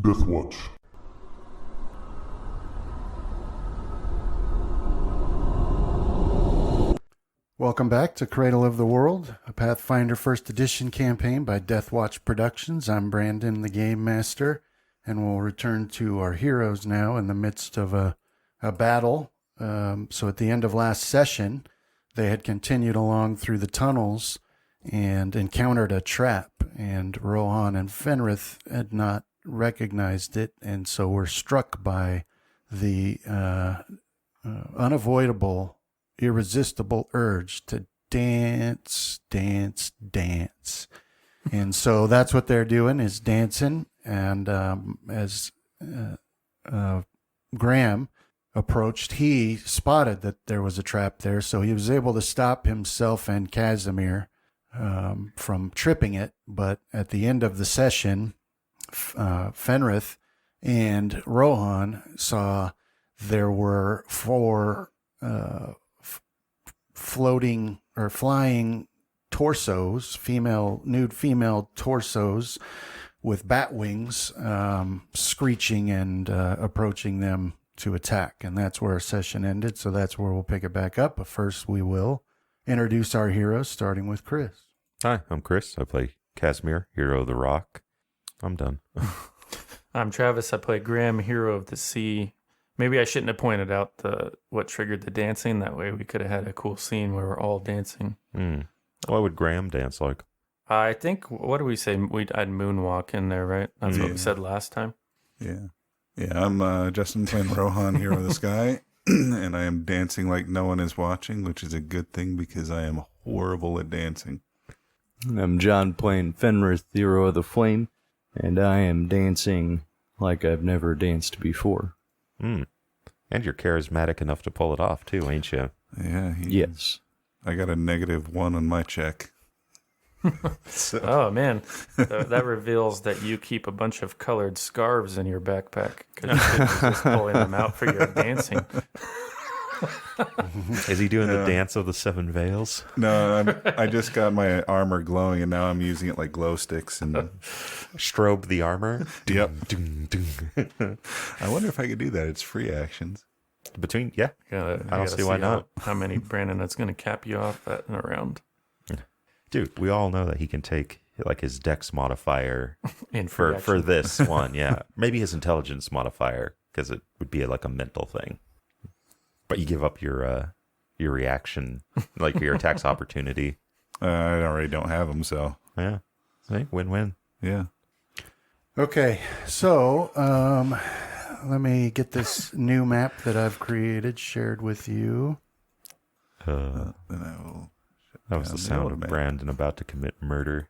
Death Watch. Welcome back to Cradle of the World, a Pathfinder First Edition campaign by Death Watch Productions. I'm Brandon, the Game Master, and we'll return to our heroes now in the midst of a battle. So at the end of last session, they had continued along through the tunnels and encountered a trap, and Rohan and Fenrith had not recognized it, and so were struck by the unavoidable, irresistible urge to dance. And so that's what they're doing, is dancing. And as Graham approached, he spotted that there was a trap there, so he was able to stop himself and Casimir from tripping it. But at the end of the session, Fenrith and Rohan saw there were four floating or flying torsos, nude female torsos with bat wings, screeching and approaching them to attack. And that's where our session ended, so that's where we'll pick it back up. But first we will introduce our heroes, starting with Chris. Hi, I'm Chris. I play Casimir, hero of the rock. I'm done. I'm Travis. I play Graham, hero of the sea. Maybe I shouldn't have pointed out what triggered the dancing. That way we could have had a cool scene where we're all dancing. What would Graham dance like? I think, what do we say? I'd moonwalk in there, right? That's what we said last time. Yeah, I'm Justin playing Rohan, hero of the sky, and I am dancing like no one is watching, which is a good thing because I am horrible at dancing. I'm John playing Fenrith, hero of the flame, and I am dancing like I've never danced before. And you're charismatic enough to pull it off too, ain't you? Yeah. Yes. I got a -1 on my check. So. Oh, man. That reveals that you keep a bunch of colored scarves in your backpack because you couldn't resist pulling them out for your dancing. Is he doing the dance of the seven veils? No, I just got my armor glowing, and now I'm using it like glow sticks. And Strobe the armor? Yep. Ding, ding. I wonder if I could do that. It's free actions. Yeah. I don't see why not. How many, Brandon, that's going to cap you off at and around. Dude, we all know that he can take like his dex modifier for action. this one. Yeah. Maybe his intelligence modifier, because it would be like a mental thing. But you give up your reaction, like your attacks opportunity. I already don't have them, so. Yeah. See? Win-win. Yeah. Okay, so let me get this new map that I've created shared with you. Then I will. That was the sound of Brandon about to commit murder.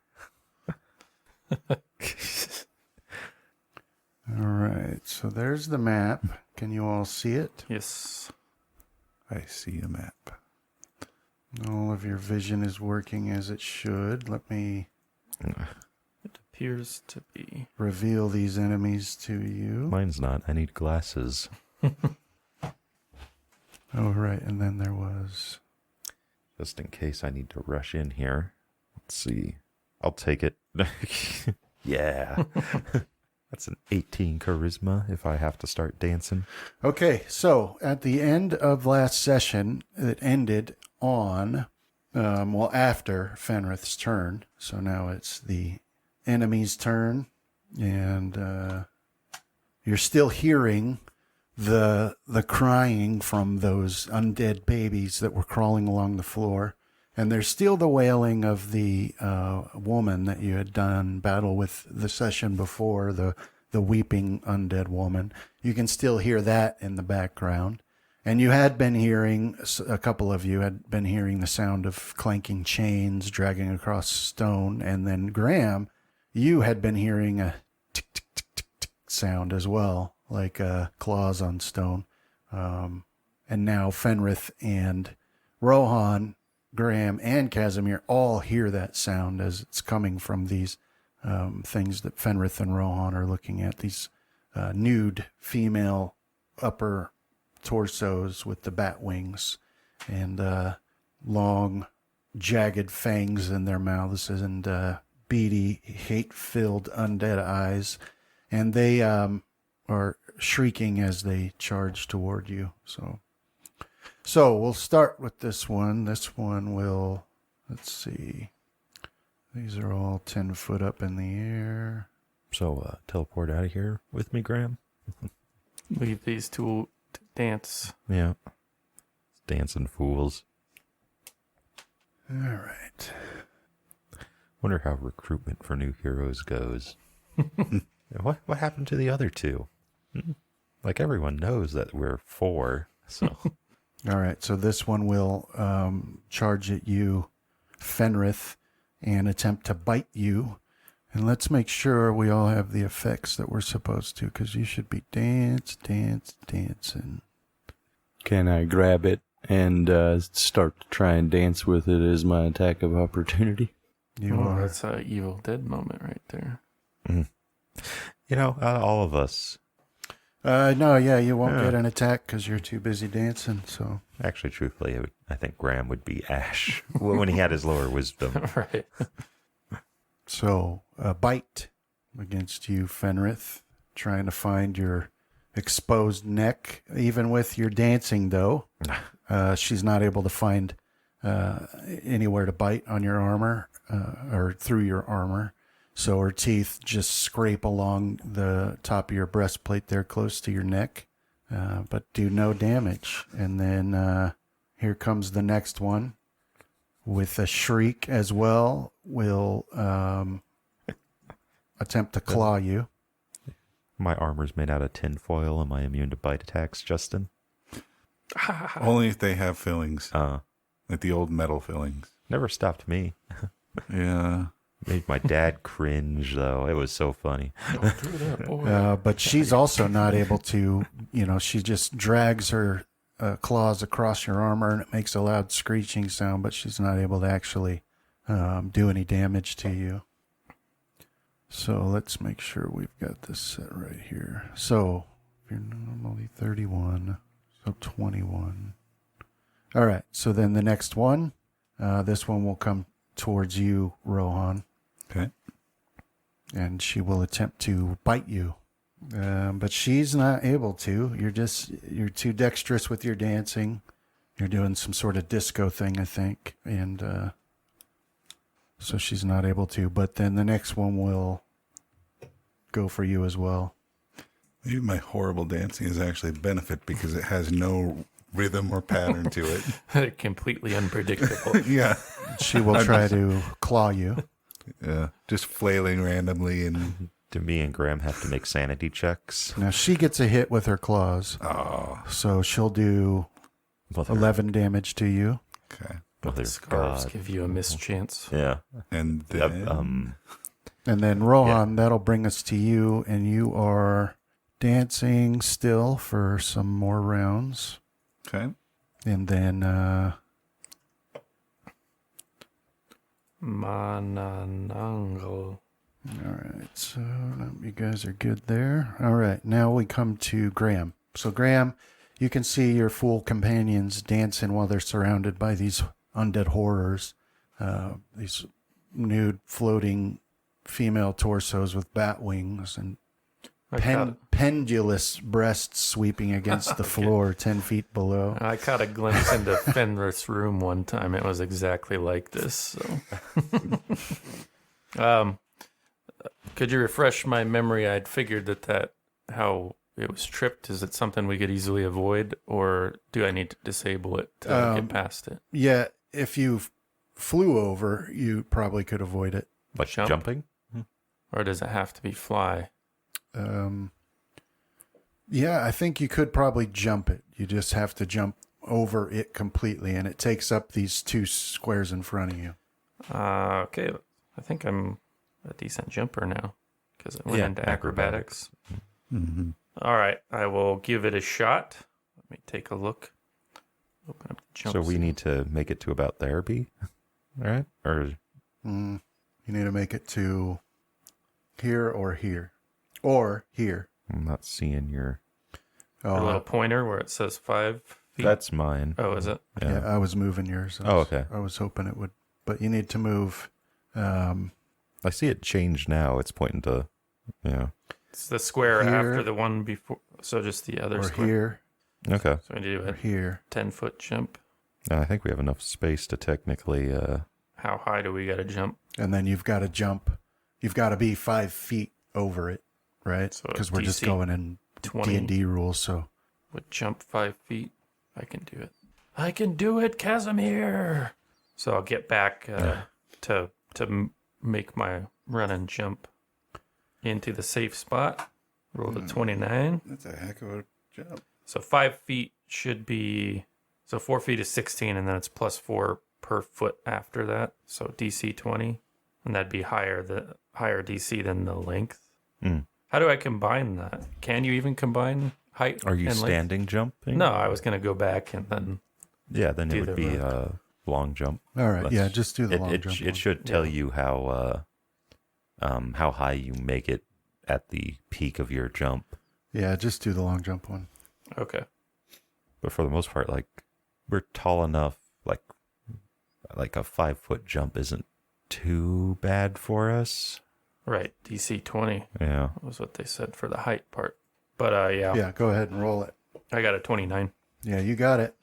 All right, so there's the map. Can you all see it? Yes. I see a map. All of your vision is working as it should. Let me It appears to be. reveal these enemies to you. Mine's not. I need glasses. Oh, right, and then there was... Just in case I need to rush in here. Let's see. I'll take it. Yeah. That's an 18 charisma if I have to start dancing. Okay, so at the end of last session, it ended on, after Fenrith's turn. So now it's the enemy's turn, and you're still hearing the crying from those undead babies that were crawling along the floor. And there's still the wailing of the woman that you had done battle with the session before, the weeping undead woman. You can still hear that in the background. And you had been hearing, a couple of you had been hearing the sound of clanking chains dragging across stone. And then Graham, you had been hearing a tick, tick, tick, tick, tick sound as well, like claws on stone. And now Fenrith and Rohan, Graham, and Casimir all hear that sound as it's coming from these things that Fenrith and Rohan are looking at, these nude female upper torsos with the bat wings and long, jagged fangs in their mouths and beady, hate-filled undead eyes. and they are shrieking as they charge toward you. So we'll start with this one. This one will, let's see. These are all 10 foot up in the air. So teleport out of here with me, Graham. Leave these two to dance. Yeah. Dancing fools. All right. Wonder how recruitment for new heroes goes. What happened to the other two? Like everyone knows that we're 4, so. All right. So this one will charge at you, Fenrith, and attempt to bite you. And let's make sure we all have the effects that we're supposed to, because you should be dancing. Can I grab it and start to try and dance with it as my attack of opportunity? You are. That's an Evil Dead moment right there. You know, all of us. No, yeah, you won't get an attack because you're too busy dancing. So Actually, truthfully, I think Graham would be Ash when he had his lower wisdom. Right. So a bite against you, Fenrith, trying to find your exposed neck. Even with your dancing, though, she's not able to find anywhere to bite on your armor or through your armor. So her teeth just scrape along the top of your breastplate there close to your neck, but do no damage. And then here comes the next one with a shriek as well. Will attempt to claw you. My armor's made out of tinfoil. Am I immune to bite attacks, Justin? Only if they have fillings, Uh, like the old metal fillings. never stopped me. Yeah. Made my dad cringe, though. It was so funny. Don't do that, boy. But she's also not able to, she just drags her claws across your armor and it makes a loud screeching sound, but she's not able to actually do any damage to you. So let's make sure we've got this set right here. So you're normally 31, so 21. All right, so then the next one, this one will come towards you, Rohan. Okay. And she will attempt to bite you. But she's not able to. You're too dexterous with your dancing. You're doing some sort of disco thing, I think. And so she's not able to. But then the next one will go for you as well. Maybe my horrible dancing is actually a benefit because it has no rhythm or pattern to it. Completely unpredictable. Yeah. She will try to claw you. Yeah. Just flailing randomly and Do me and Graham have to make sanity checks? Now she gets a hit with her claws. So she'll do Mother, 11 damage to you. okay. Mother The scarves God. give you a mischance. Yeah. And then And then Rohan, that'll bring us to you, and you are dancing still for some more rounds. okay. And then Mananango. all right, so you guys are good there. All right, now we come to Graham. So Graham, you can see your fool companions dancing while they're surrounded by these undead horrors, these nude floating female torsos with bat wings and pendulous breasts sweeping against the floor 10 feet below. I caught a glimpse into Fenrith's room one time. It was exactly like this. So, could you refresh my memory? I'd figured that how it was tripped. Is it something we could easily avoid, or do I need to disable it to get past it? Yeah, if you flew over, you probably could avoid it. Like Jump? jumping? Or does it have to be fly? Yeah, I think you could probably jump it. You just have to jump over it completely, and it takes up these 2 squares in front of you. Okay, I think I'm a decent jumper now because it went into acrobatics. Mm-hmm. All right, I will give it a shot. Let me take a look. Open up the jump. So we need to make it to about there, B? All right? Or You need to make it to here or here. Or here. I'm not seeing your... a little pointer where it says 5 feet. That's mine. Oh, is it? Yeah, I was moving yours. Oh, okay. I was hoping it would. But you need to move. I see it change now. It's pointing to... Yeah. It's the square Here. after the one before. So just the other or square. here, Okay. So we do or a here. 10-foot jump. I think we have enough space to technically. How high do we got to jump? And then you've got to jump. You've got to be 5 feet over it, right? So Because we're just DC going in 20 D&D rules, so... would jump 5 feet. I can do it. I can do it, Casimir. So I'll get back to make my run and jump into the safe spot. Roll the 29. That's a heck of a jump. So 5 feet should be. So 4 feet is 16, and then it's plus 4 per foot after that. So DC 20, and that'd be higher DC than the length. Mm. How do I combine that? Can you even combine height? Are you and length? standing jumping? No, I was gonna go back and then. Yeah, then Do it would the be a long jump. All right, Let's- yeah, just do the long It jump. it one. should tell you how high you make it at the peak of your jump. Yeah, just do the long jump one. Okay. But for the most part, like we're tall enough, like a 5-foot jump isn't too bad for us. Right. DC 20 Yeah. was what they said for the height part. But yeah, Yeah, go ahead and roll it. I got a 29, Yeah, you got it.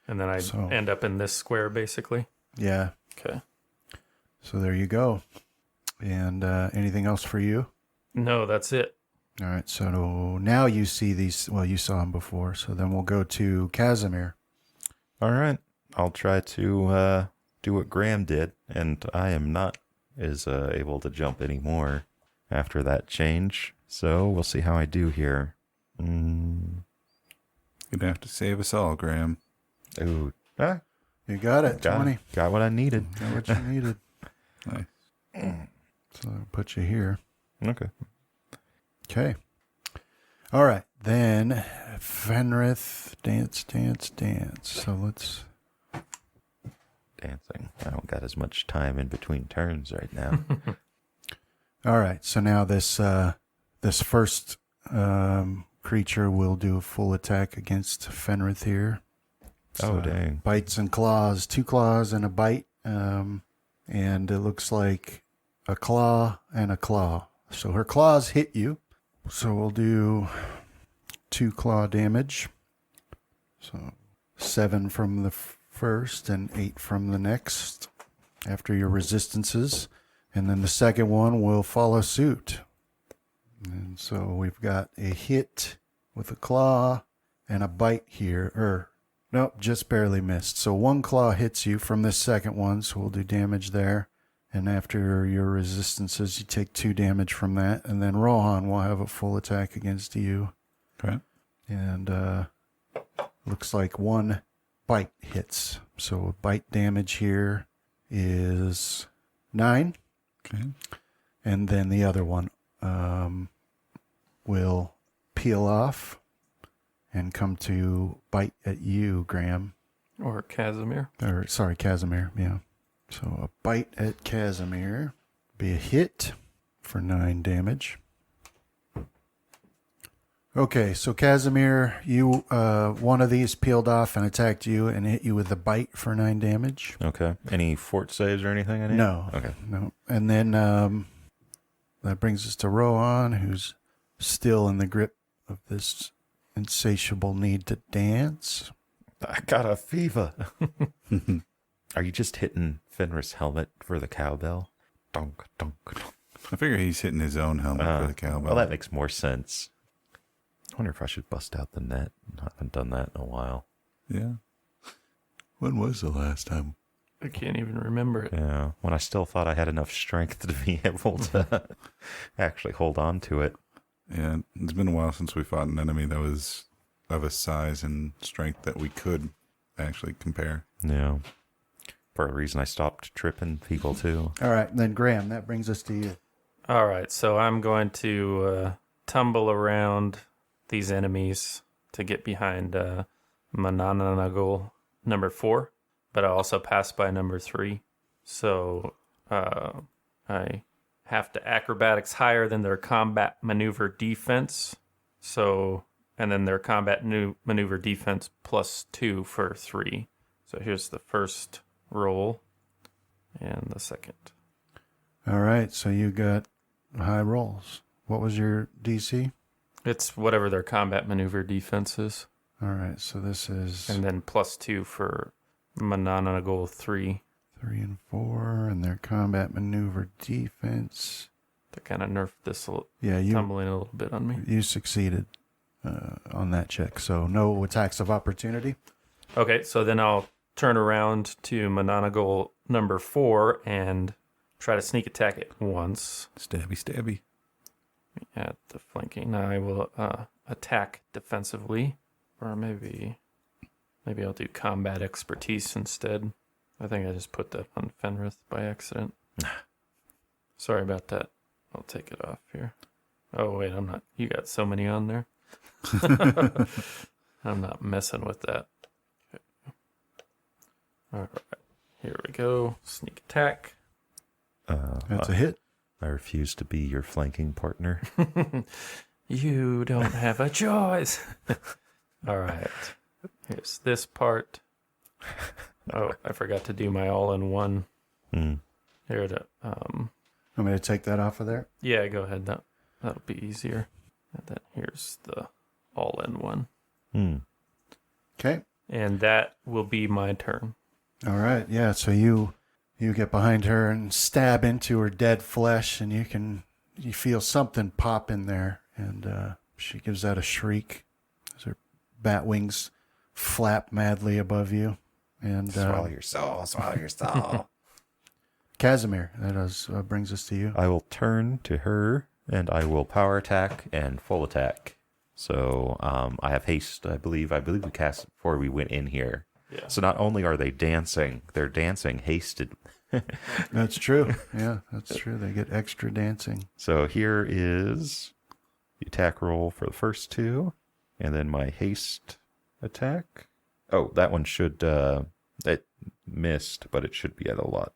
and then I So- end up in this square basically. Yeah, Okay. so there you go. And anything else for you? No, that's it. All right, so now you see these. Well, you saw them before. So then we'll go to Casimir. All right. I'll try to do what Graham did, and I am not as able to jump anymore after that change. So we'll see how I do here. You'd have to save us all, Graham. Ooh. You got it. 20. Got what I needed. Got what you needed. Nice. So I'll put you here. Okay. Okay. All right. Then Fenrith, dance. So let's. Dancing. I don't got as much time in between turns right now. All right. So now this first creature will do a full attack against Fenrith here. Oh, dang. Bites and claws. 2 claws and a bite. And it looks like a claw and a claw. So her claws hit you. So we'll do 2 claw damage. So 7 from the first and 8 from the next after your resistances. And then the second one will follow suit. And so we've got a hit with a claw and a bite here. Nope, just barely missed. So 1 claw hits you from this second one, so we'll do damage there. And after your resistances, you take 2 damage from that. And then Rohan will have a full attack against you. Okay. And looks like 1 bite hits. So bite damage here is 9. Okay. And then the other one will peel off and come to bite at you, Graham. Or Casimir. Or, sorry, Casimir, yeah. So a bite at Casimir. Be a hit for 9 damage. Okay, so Casimir, you one of these peeled off and attacked you and hit you with a bite for 9 damage. Okay. Any fort saves or anything I need? No. Okay. No. And then that brings us to Rohan, who's still in the grip of this insatiable need to dance. I got a fever. Are you just hitting Fenris' helmet for the cowbell? Donk, donk, donk. I figure he's hitting his own helmet for the cowbell. Well, that makes more sense. I wonder if I should bust out the net. I haven't done that in a while. Yeah. When was the last time? I can't even remember it. Yeah, when I still thought I had enough strength to be able to actually hold on to it. Yeah, it's been a while since we fought an enemy that was of a size and strength that we could actually compare. Yeah. For a reason I stopped tripping people too. All right, then Graham, that brings us to you. All right, so I'm going to tumble around these enemies to get behind Manananagul number 4, but I also pass by number 3. So I have to acrobatics higher than their combat maneuver defense. So, and then their combat maneuver defense plus 2 for 3. So here's the first roll and the second. All right, so you got high rolls. What was your DC? It's whatever their combat maneuver defense is. All right, so this is And then +2 for Mananagal 3. 3 and 4, and their combat maneuver defense. They kind of nerfed this Yeah, tumbling a little bit on me. you succeeded on that check, so no attacks of opportunity. Okay, so then I'll turn around to Mananagal number 4 and try to sneak attack it once. Stabby. At the flanking. Now I will attack defensively, or maybe I'll do combat expertise instead. I think I just put that on Fenrith by accident. Sorry about that. I'll take it off here. Oh wait, I'm not. You got so many on there. I'm not messing with that. Okay. All right, here we go. Sneak attack. That's a hit. I refuse to be your flanking partner. You don't have a choice. All right. Here's this part. Oh, I forgot to do my all-in-one. Hmm. Here to Want me to take that off of there? yeah, go ahead. That'll be easier. And then here's the all-in-one. Hmm. Okay. And that will be my turn. All right. Yeah. So you get behind her and stab into her dead flesh, and you feel something pop in there, and she gives out a shriek as her bat wings flap madly above you. And Swallow your soul. Casimir, that brings us to you. I will turn to her and I will power attack and full attack. So I have haste. I believe we cast it before we went in here. Yeah. So not only are they dancing, they're dancing hasted. That's true. Yeah, that's true. They get extra dancing. So here is the attack roll for the first two, and then my haste attack. Oh, that one should it missed, but it should be at a lot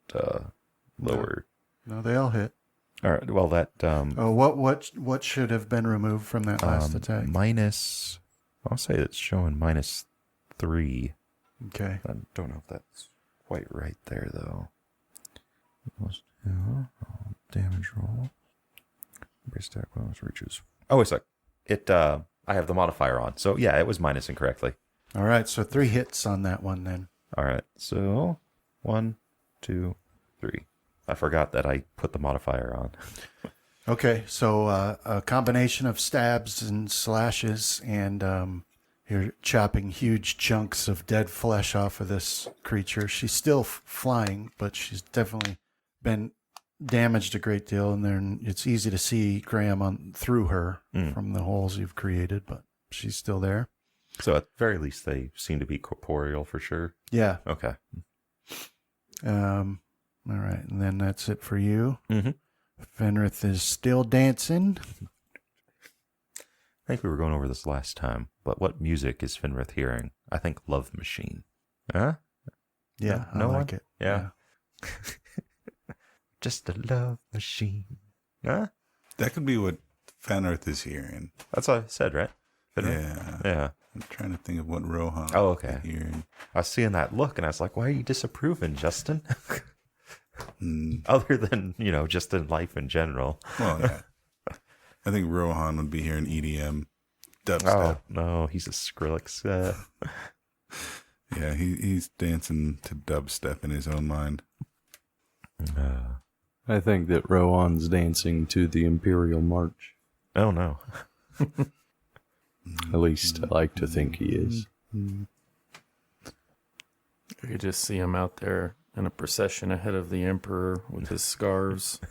lower. No, they all hit. All right. Well, that Oh, what should have been removed from that last attack? minus. I'll say it's showing -3. Okay. I don't know if that's quite right there though. +2 damage roll. Base attack bonus reaches. Oh, it's like it. I have the modifier on, so yeah, it was minus incorrectly. All right, so 3 hits on that one then. All right, so 1, 2, 3. I forgot that I put the modifier on. Okay, so a combination of stabs and slashes, and you're chopping huge chunks of dead flesh off of this creature. She's still flying, but she's definitely been damaged a great deal, and then it's easy to see Graham through her from the holes you've created, but she's still there. So at the very least, they seem to be corporeal for sure. Yeah. Okay. All right, and then that's it for you. Mm-hmm. Fenrith is still dancing. I think we were going over this last time, but what music is Fenrith hearing? I think Love Machine. Huh? Yeah, No I like one? it. Yeah. Just a love machine. Huh? That could be what Fenrith is hearing. That's what I said, right? Fenrith? Yeah. Yeah. I'm trying to think of what Rohan Oh, okay. is hearing. I was seeing that look, and I was like, why are you disapproving, Justin? Other than, just in life in general. Well, yeah. I think Rohan would be hearing EDM dubstep. Oh, no, he's a Skrillex. Yeah, he's dancing to dubstep in his own mind. I think that Rohan's dancing to the Imperial March. Oh, no. At least I like to think he is. I could just see him out there in a procession ahead of the Emperor with his scarves.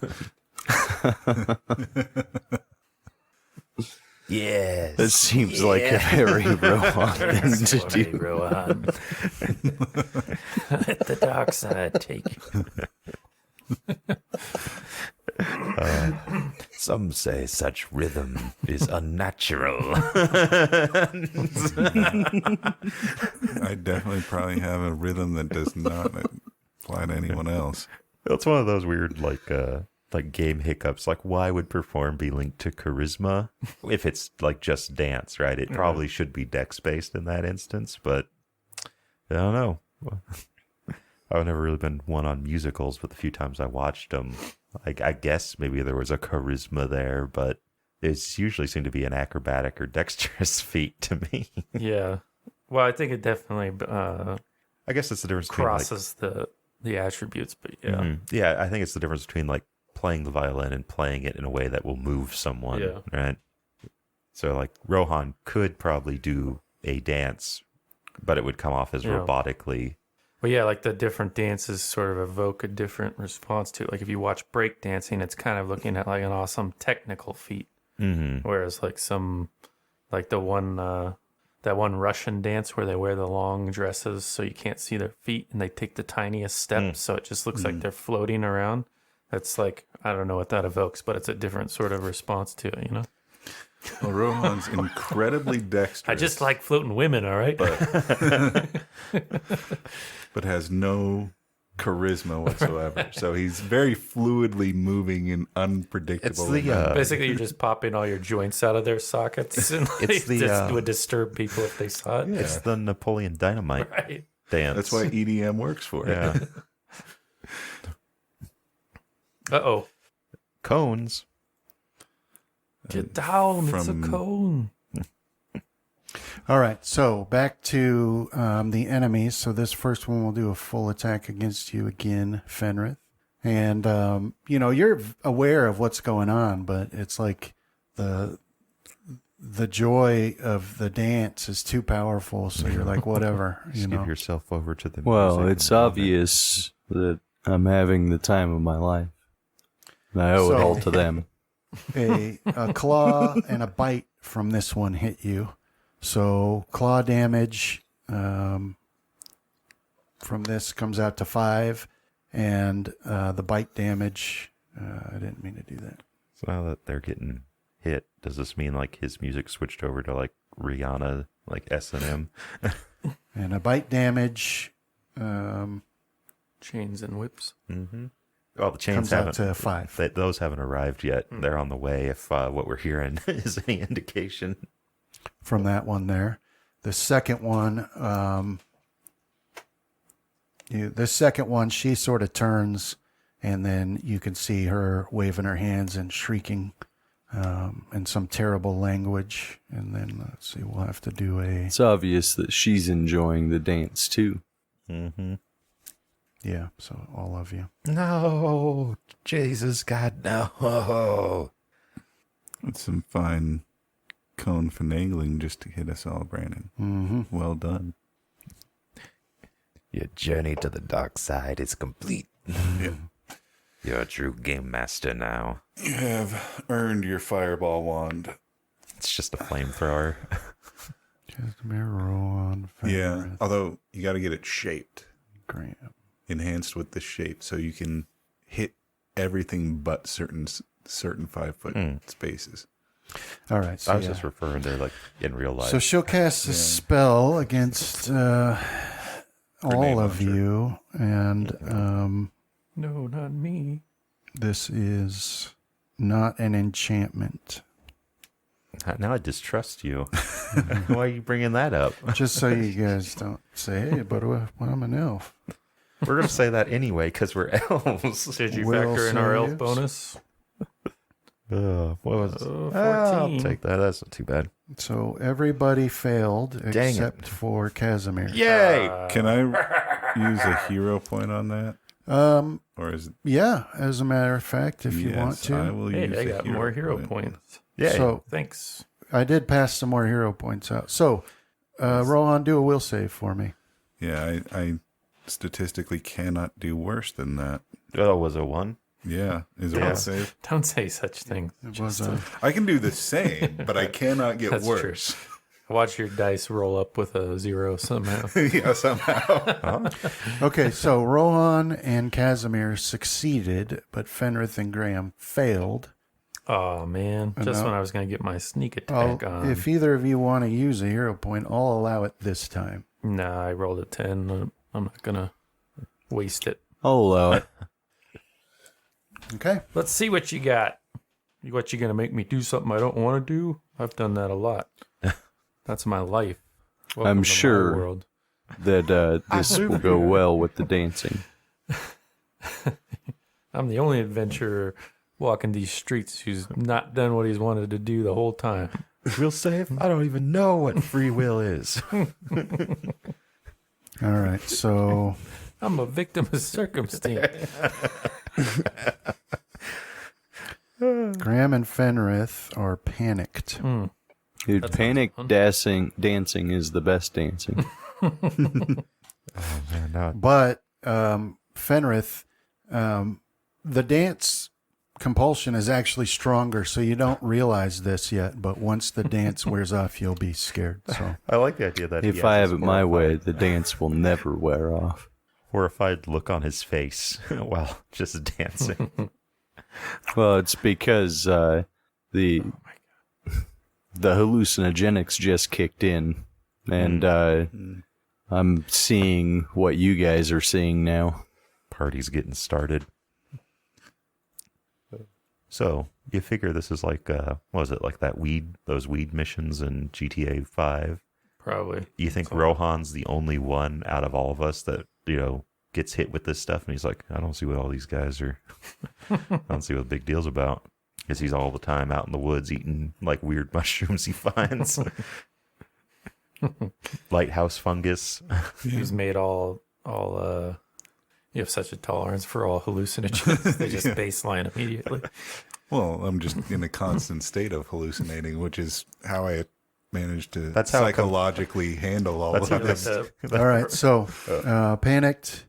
Yes. That seems like a very Rohan thing to Sorry, do. Rohan. Let the dark side take you. Some say such rhythm is unnatural. I definitely probably have a rhythm that does not apply to anyone else. It's one of those weird, like game hiccups. Like, why would perform be linked to charisma if it's like just dance, right? It probably should be dex based in that instance, but I don't know. I've never really been one on musicals, but the few times I watched them, I guess maybe there was a charisma there, but is usually seem to be an acrobatic or dexterous feat to me. Yeah. Well, I think it definitely I guess it's the difference between crosses the attributes, but yeah. Yeah, I think it's the difference between like playing the violin and playing it in a way that will move someone, Yeah. right? So like Rohan could probably do a dance, but it would come off as Yeah. robotically. Well, yeah, like the different dances sort of evoke a different response to it. Like if you watch break dancing, it's kind of looking at like an awesome technical feat. Mm-hmm. Whereas like the one, that one Russian dance where they wear the long dresses so you can't see their feet and they take the tiniest steps. So it just looks like they're floating around. That's like, I don't know what that evokes, but it's a different sort of response to it, you know? Well, Rohan's incredibly dexterous. I just like floating women, all right? but has no charisma whatsoever. So he's very fluidly moving in unpredictable. It's the, Basically, you're just popping all your joints out of their sockets, and like, It's the, just would disturb people if they saw it. It's the Napoleon Dynamite Right. dance. That's why EDM works for it. Yeah. Uh-oh. Cones. Get down. It's a from- cone. All right, so back to the enemies. So this first one will do a full attack against you again, Fenrith. And, you're aware of what's going on, but it's like the joy of the dance is too powerful. So you're like, whatever, Just give yourself over to the Well, music it's and love it. obvious that I'm having the time of my life. And I owe it all to them. A claw and a bite from this one hit you. So claw damage from this comes out to 5, and the bite damage. I didn't mean to do that. So now that they're getting hit, does this mean like his music switched over to like Rihanna, like S&M? And a bite damage Chains and whips. Mm-hmm. Well, the chains comes out haven't. to 5. Those haven't arrived yet. They're on the way. If what we're hearing is any indication. From that one there. The second one, she sort of turns, and then you can see her waving her hands and shrieking in some terrible language. And then let's see, we'll have to do a It's obvious that she's enjoying the dance too. Mm-hmm. yeah. So all of you. No, Jesus, God, no. It's some fine cone finagling just to hit us all, Brandon. Mm-hmm. Well done. Your journey to the dark side is complete. You're a true game master now. You have earned your fireball wand. It's just a flamethrower. Casimir, Rowan, Yeah, Fenrith, although you got to get it shaped, Graham. enhanced with the shape, so you can hit everything but certain 5-foot spaces. All right. So, I was yeah. just referring to like in real life. So she'll cast a spell against all of you, and No, not me. this is not an enchantment. Now I distrust you. Why are you bringing that up? Just so you guys don't say, hey, but I'm an elf. We're going to say that anyway because we're elves. Did you Will factor in our elf saves. bonus? What was it? 14. I'll take that. That's not too bad. So everybody failed Dang it. except for Casimir. Yay! Can I use a hero point on that? Or is it? Yeah, as a matter of fact, if you Yes, want to. I will Hey, use I a got more hero points. Yay. So Thanks. I did pass some more hero points out. So, Rohan, do a will save for me. Yeah, I statistically cannot do worse than that. Oh, was it 1? Yeah, is it Yeah. one save? Don't say such things. It was a I can do the same, but I cannot get That's worse. Watch your dice roll up with a 0 somehow. Yeah, somehow. okay. So Rohan and Casimir succeeded, but Fenrith and Graham failed. Oh, man. Just no. when I was going to get my sneak attack on. If either of you want to use a hero point, I'll allow it this time. Nah, I rolled a 10. I'm not going to waste it. I'll allow it. Okay. Let's see what you got. What, you going to make me do something I don't want to do? I've done that a lot. That's my life. Welcome I'm to my sure world. that this will go well with the dancing. I'm the only adventurer walking these streets who's not done what he's wanted to do the whole time. Real safe? I don't even know what free will is. All right, so I'm a victim of circumstance. Graham and Fenrith are panicked. Dude, That sounds panic fun. dancing is the best dancing. Oh, man, now But Fenrith, the dance compulsion is actually stronger, so you don't realize this yet. But once the dance wears off, you'll be scared. So I like the idea that If he I has have it this my way, the dance will never wear off. horrified look on his face while just dancing. Well, it's because the hallucinogenics just kicked in, and I'm seeing what you guys are seeing now. Party's getting started. So you figure this is like, what was it, like those weed missions in GTA 5? Probably. You think Rohan's the only one out of all of us that, gets hit with this stuff? And he's like, I don't see what all these guys are, I don't see what the big deal's about. Because he's all the time out in the woods eating like weird mushrooms he finds. Lighthouse fungus. He's made all you have such a tolerance for all hallucinogens. They just baseline immediately. Well, I'm just in a constant state of hallucinating, which is how I managed to That's how it comes- psychologically handle all of That's this. all right, so panicked.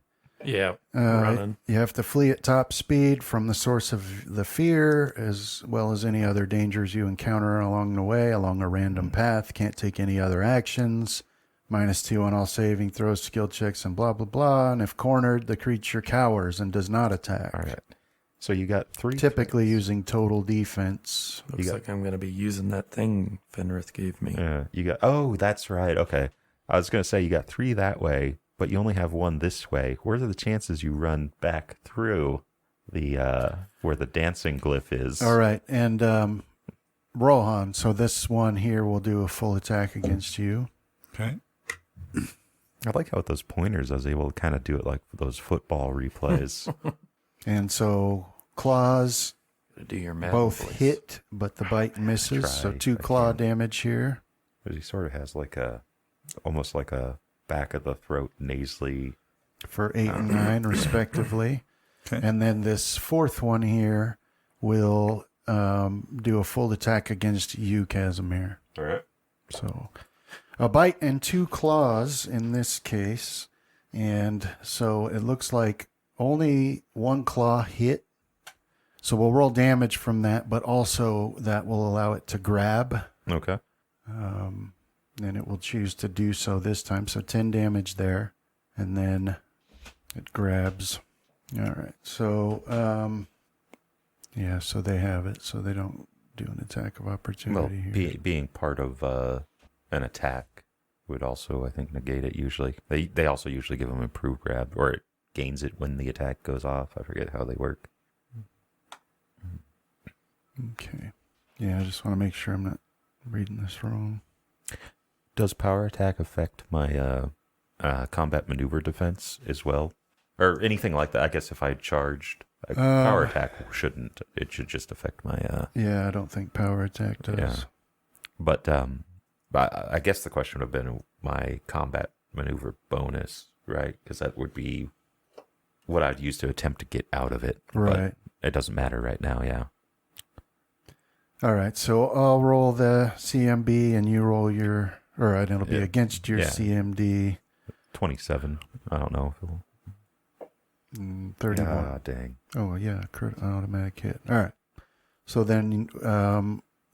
Yeah, running. You have to flee at top speed from the source of the fear, as well as any other dangers you encounter along the way, along a random path. Can't take any other actions. -2 on all saving throws, skill checks, and blah, blah, blah. And if cornered, the creature cowers and does not attack. All right. So you got 3. Typically using total defense. Looks like I'm going to be using that thing Fenrith gave me. Yeah, you got. Oh, that's right. Okay, I was gonna say you got 3 that way, but you only have 1 this way. What are the chances you run back through the where the dancing glyph is? All right, and Rohan, so this one here will do a full attack against you. Okay. I like how with those pointers I was able to kind of do it like those football replays. And so claws Do your math. both voice. hit, but the bite misses. try, So 2 I claw can. damage here. Because he sort of has like almost like a back of the throat nasally. For 8 and 9, respectively. Okay. And then this 4th one here will do a full attack against you, Casimir. All right. So a bite and 2 claws in this case. And so it looks like only 1 claw hit. So we'll roll damage from that, but also that will allow it to grab. Okay. And it will choose to do so this time. So 10 damage there. And then it grabs. All right. So, yeah, so they have it. So they don't do an attack of Well, opportunity here. being part of an attack would also, I think, negate it usually. They also usually give them improved grab, or it gains it when the attack goes off. I forget how they work. Okay. Yeah, I just want to make sure I'm not reading this wrong. Does power attack affect my combat maneuver defense as well? Or anything like that? I guess if I charged, power attack shouldn't. It should just affect my... Yeah, I don't think power attack does. Yeah. But I guess the question would have been my combat maneuver bonus, right? Because that would be what I'd use to attempt to get out of it. Right. But it doesn't matter right now, yeah. All right, so I'll roll the CMB and you roll your, or it'll be Yeah. against your Yeah. CMD. 27. I don't know if it'll... 31. Ah, dang. Oh, yeah, automatic hit. All right. So then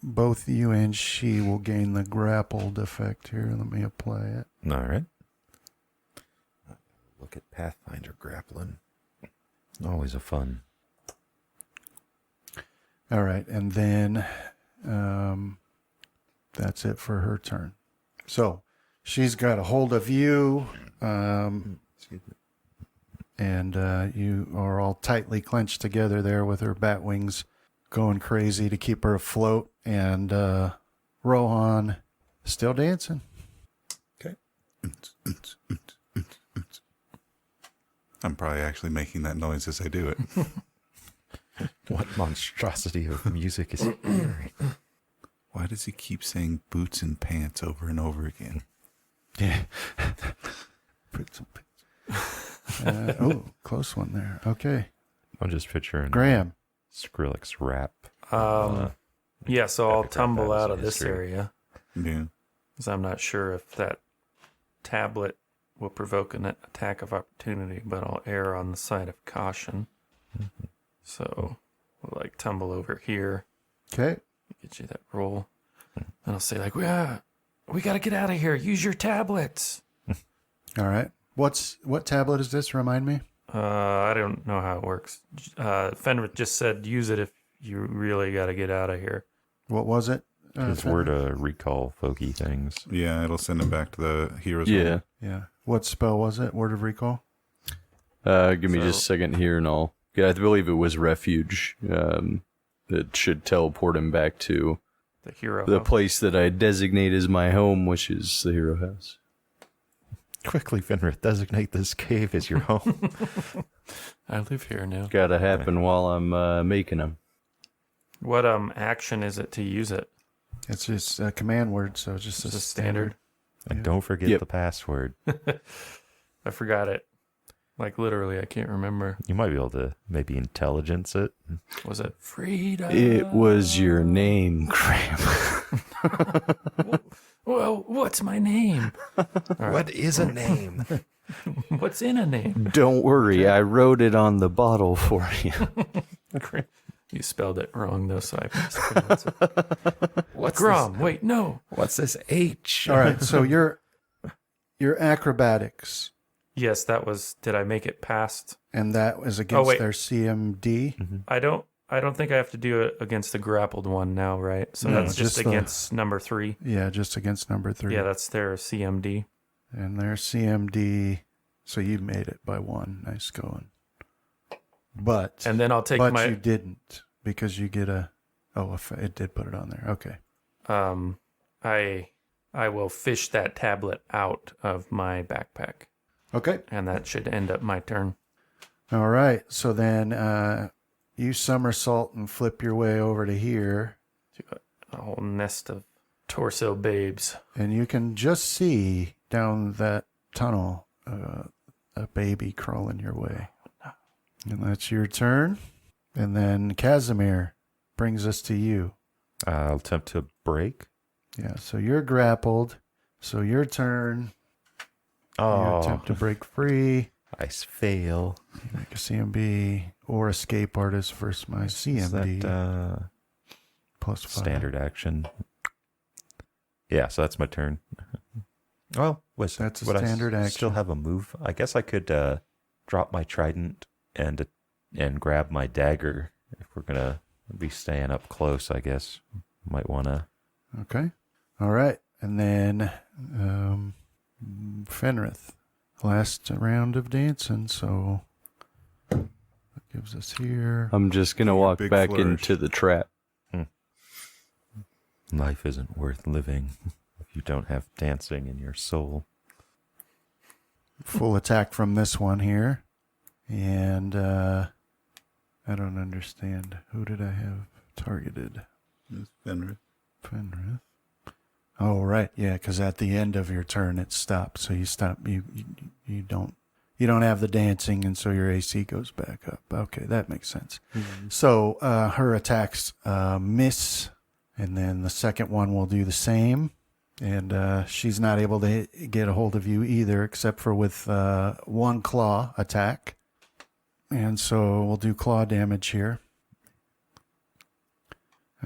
both you and she will gain the grappled effect here. Let me apply it. All right. Look at Pathfinder grappling. Always a fun. All right, and then that's it for her turn. So she's got a hold of you, and you are all tightly clenched together there with her bat wings going crazy to keep her afloat, and Rohan still dancing. Okay. I'm probably actually making that noise as I do it. What monstrosity of music is he hearing? Why does he keep saying boots and pants over and over again? Yeah. Put some oh, close one there. Okay. I'm just picturing Graham. Skrillex rap. Yeah, so I'll epic rap tumble battles out in of this history. area Yeah. because I'm not sure if that tablet will provoke an attack of opportunity, but I'll err on the side of caution. So we'll like tumble over here, Okay. get you that roll, and I'll say like, "Yeah, we got to get out of here. Use your tablets." All right. What tablet is this? Remind me. I don't know how it works. Fenrith just said use it if you really got to get out of here. What was it? His Fenrir? word to recall folky things. Yeah, it'll send him back to the hero's Yeah. home. Yeah. What spell was it? Word of recall? Give me just a second here and I'll... Yeah, I believe it was Refuge. That should teleport him back to The hero. the house. place that I designate as my home, which is the hero house. Quickly, Fenrith, designate this cave as your home. I live here now. Gotta happen while I'm making them. What action is it to use it? It's just a command word, so it's just Is a it standard? And don't forget Yep. the password. I forgot it. Like literally, I can't remember. You might be able to maybe intelligence it. Was it Frida? It was your name, Graham. Well, what's my name? What is a name? What's in a name? Don't worry, I wrote it on the bottle for you. You spelled it wrong though, so I mispronounced it. What's Grom. Wait, no. What's this H? All right. So your acrobatics, Yes, that was. Did I make it past? and that was against wait. their CMD. I don't think I have to do it against the grappled one now, right? So No, that's just just the- against number 3. Yeah, just against number 3. Yeah, that's their CMD. And their CMD. So you made it by 1. Nice going. But And then I'll take but my. you didn't because you get a. Oh, it did put it on there. Okay. I will fish that tablet out of my backpack, Okay. and that should end up my turn. All right. So then you somersault and flip your way over to here, A whole nest of torso babes. and you can just see down that tunnel a baby crawling your way. And that's your turn. And then Casimir brings us to you. I'll attempt to break. Yeah, so you're grappled. So your turn. You Oh, attempt to break free. I fail. You make a CMB or escape artist versus my Is CMD that plus 5. standard action? Yeah, so that's my turn. Well, That's a would standard I still action. have a move? I guess I could drop my trident and grab my dagger if we're gonna be staying up close. I guess might want to. Okay. All right. And then Fenrith. Last round of dancing. So that gives us here. I'm just gonna walk big back flourish. into the trap. Life isn't worth living if you don't have dancing in your soul. Full attack from this one here. And I don't understand. Who did I have targeted? It's Fenrir. Fenrith. Oh, right. Yeah, because at the end of your turn, it stops. So you stop. You don't have the dancing, and so your AC goes back up. Okay, that makes sense. So her attacks miss, and then the second one will do the same. And she's not able to get a hold of you either, except for with one claw attack. And so we'll do claw damage here.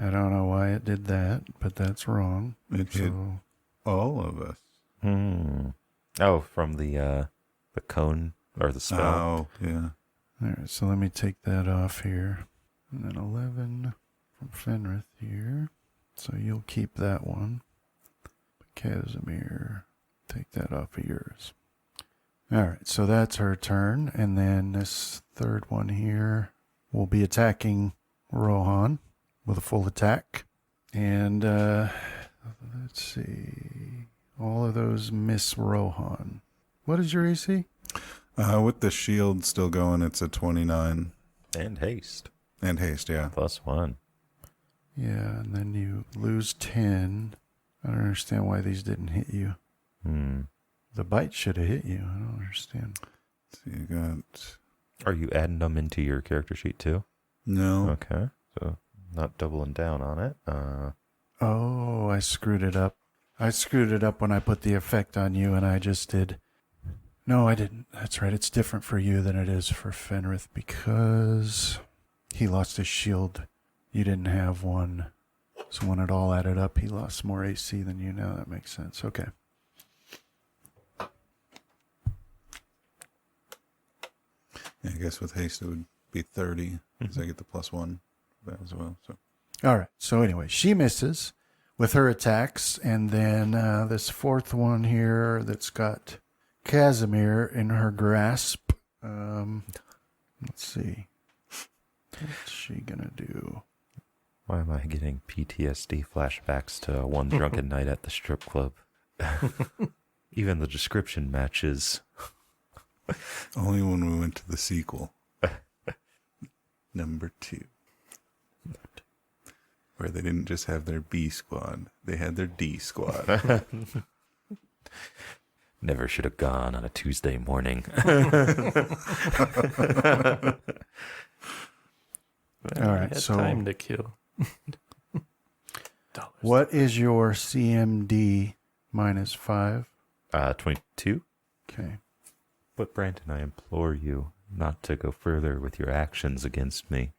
I don't know why it did that, but that's wrong. It hit So all of us. Oh, from the cone or the spell. Oh, yeah. all right, so let me take that off here. And then 11 from Fenrith here. So you'll keep that one. Casimir, take that off of yours. All right, so that's her turn. And then this third one here will be attacking Rohan with a full attack. And let's see. All of those miss Rohan. What is your AC? With the shield still going, it's a 29. And haste. And haste, yeah. +1. Yeah, and then you lose 10. I don't understand why these didn't hit you. The bite should have hit you. I don't understand. So you got... Are you adding them into your character sheet too? No. Okay, so not doubling down on it. Oh, I screwed it up. I screwed it up when I put the effect on you, and I just did... No, I didn't. That's right. It's different for you than it is for Fenrith because he lost his shield. You didn't have one. So when it all added up, he lost more AC than you now. That makes sense. Okay. Yeah, I guess with haste it would be 30 because I get the +1 for that as well. So All right. So anyway, she misses with her attacks. And then this fourth one here that's got Casimir in her grasp. Let's see. What's she going to do? Why am I getting PTSD flashbacks to one drunken night at the strip club? Even the description matches. only when we went to the sequel. Number 2. Where they didn't just have their B squad, they had their D squad. Never should have gone on a Tuesday morning. All right, Had so time to kill. what is your CMD -5? 22. Okay. But Brandon, I implore you not to go further with your actions against me.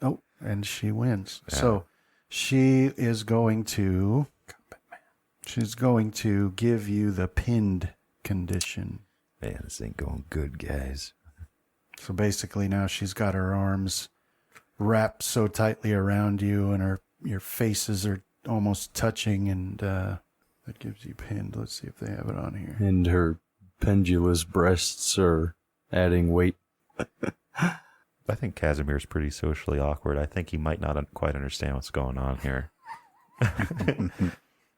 Oh, and she wins. Yeah. So she is going to... She's going to give you the pinned condition. Man, this ain't going good, guys. So basically now she's got her arms wrapped so tightly around you and your faces are almost touching, and that gives you pinned. Let's see if they have it on here. And her pendulous breasts are adding weight. I think Casimir's pretty socially awkward. I think he might not quite understand what's going on here.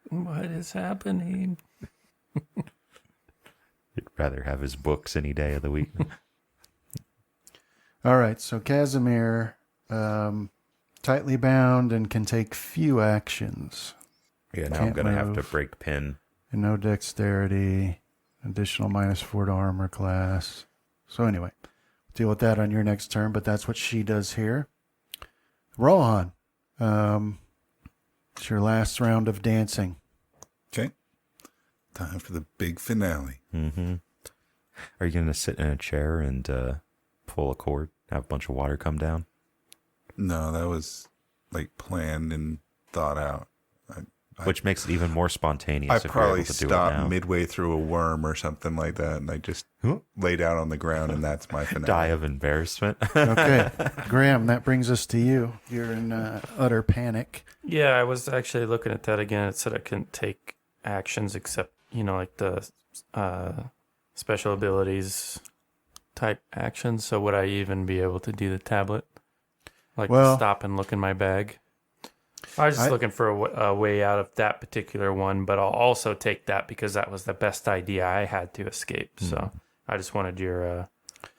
What is happening? He'd rather have his books any day of the week. All right, so Casimir, tightly bound and can take few actions. Yeah, now I'm Can't going to have to move. break pin. And no dexterity, additional -4 to armor class. So anyway, deal with that on your next turn, but that's what she does here. Rohan, it's your last round of dancing. Okay. Time for the big finale. Mm-hmm. Are you going to sit in a chair and pull a cord, have a bunch of water come down? No, that was like planned and thought out. Which makes it even more spontaneous. I if you're probably able to do it stopped now. midway through a worm or something like that, and I just laid out on the ground, and that's my finale. Die of embarrassment. Okay, Graham, that brings us to you. You're in utter panic. Yeah, I was actually looking at that again. It said I couldn't take actions except, like the special abilities type actions. So would I even be able to do the tablet? Like Well- stop and look in my bag? I was just looking for a way out of that particular one, but I'll also take that because that was the best idea I had to escape. So I just wanted your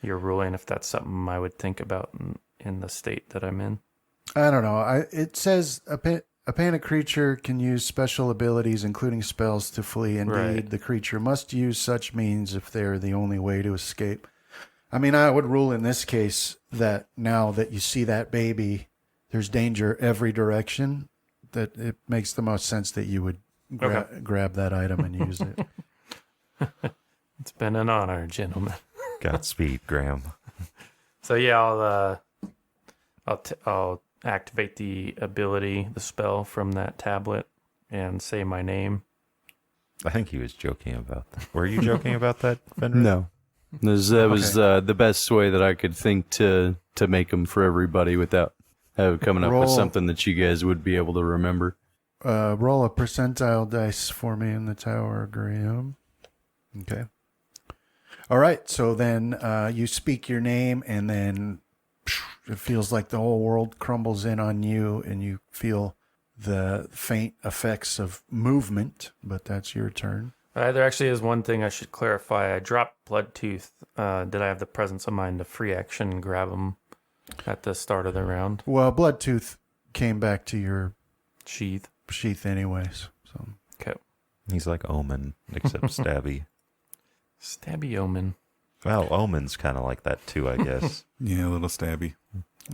ruling if that's something I would think about in the state that I'm in. I don't know. It says a panic creature can use special abilities, including spells, to flee. Indeed, Right. the creature must use such means if they're the only way to escape. I mean, I would rule in this case that now that you see that baby, there's danger every direction, that it makes the most sense that you would grab that item and use it. It's been an honor, gentlemen. Godspeed, Graham. So yeah, I'll activate the ability, the spell from that tablet, and say my name. I think he was joking about that. Were you joking about that, Fenrir? No. That was the best way that I could think to make them for everybody without coming up with Roll. something that you guys would be able to remember. Roll a percentile dice for me in the tower, Graham. Okay. All right. So then you speak your name, and then it feels like the whole world crumbles in on you, and you feel the faint effects of movement, but that's your turn. There actually is one thing I should clarify. I dropped Bloodtooth. Did I have the presence of mind to free action grab him at the start of the round? Well, Bloodtooth came back to your Sheath. sheath anyways. So Okay. He's like Omen, except stabby. Stabby Omen. Well, Omen's kind of like that too, I guess. Yeah, a little stabby.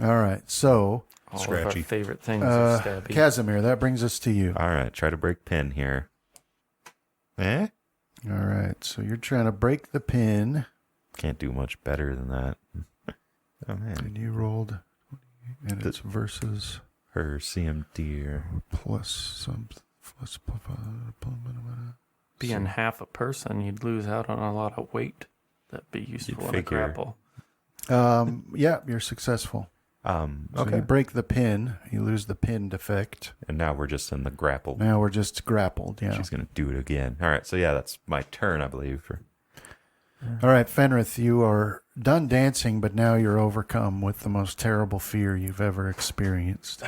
all right. So All of Scratchy. our favorite things are stabby. Casimir, that brings us to you. All right, try to break pin here. Eh? All right. So you're trying to break the pin, Can't do much better than that. Oh man, and you rolled, and it's versus her CMD or plus some plus. Being half a person, you'd lose out on a lot of weight. That'd be useful in a figure. grapple. Yeah, you're successful. So okay. you break the pin, you lose the pin defect. And now we're just in the grapple. Now we're just grappled. Yeah. She's gonna do it again. All right, so yeah, that's my turn, I believe. All right, Fenrith, you are done dancing, but now you're overcome with the most terrible fear you've ever experienced.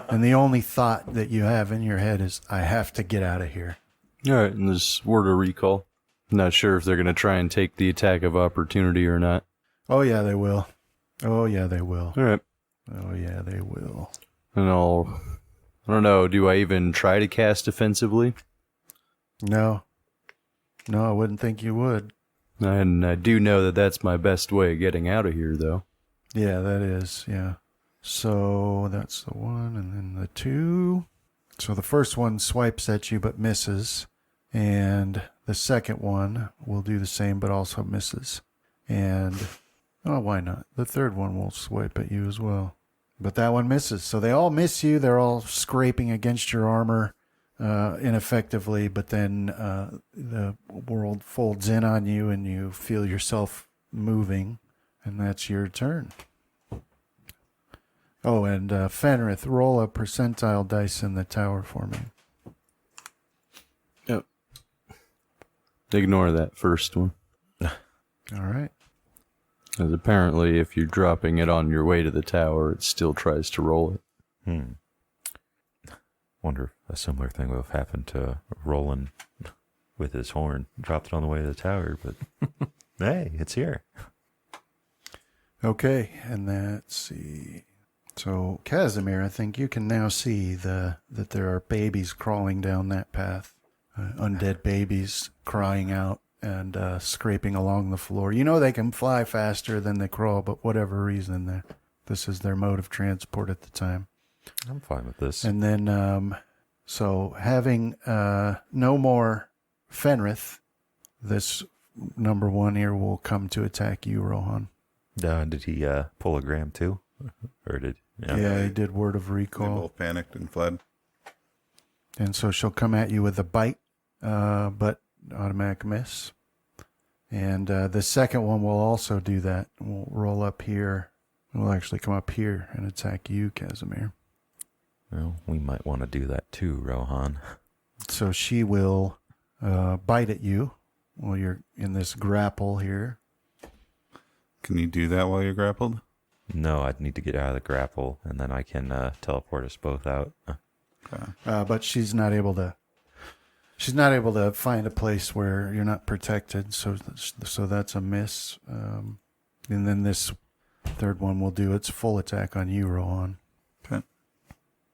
And the only thought that you have in your head is, I have to get out of here. All right, and this word of recall. Not sure if they're going to try and take the attack of opportunity or not. Oh, yeah, they will. Oh, yeah, they will. All right. Oh, yeah, they will. And I don't know, do I even try to cast offensively? No. No, I wouldn't think you would. And I do know that that's my best way of getting out of here, though. Yeah, that is, yeah. So that's the one, and then the two. So the first one swipes at you but misses. And the second one will do the same but also misses. And, oh, why not? The third one will swipe at you as well. But that one misses. So they all miss you. They're all scraping against your armor ineffectively. But then the world folds in on you and you feel yourself moving. And that's your turn. Oh, and Fenrith, roll a percentile dice in the tower for me. Yep. Ignore that first one. All right. Because apparently if you're dropping it on your way to the tower, it still tries to roll it. Wonder if a similar thing would have happened to Roland with his horn. Dropped it on the way to the tower, but hey, it's here. Okay, and let's see. So, Casimir, I think you can now see that there are babies crawling down that path. Undead babies crying out and scraping along the floor. You know they can fly faster than they crawl, but whatever reason, this is their mode of transport at the time. I'm fine with this. And then, so having no more Fenrith, this number one here will come to attack you, Rohan. Did he pull a gram too? Or did... Yeah, he did word of They recall. both panicked and fled. And so she'll come at you with a bite, but automatic miss. And the second one will also do that. We'll roll up here. We'll actually come up here and attack you, Casimir. Well, we might want to do that too, Rohan. So she will bite at you while you're in this grapple here. Can you do that while you're grappled? No, I'd need to get out of the grapple, and then I can teleport us both out. But she's not able to. She's not able to find a place where you're not protected. So that's a miss. And then this third one will do its full attack on you, Rohan. Okay.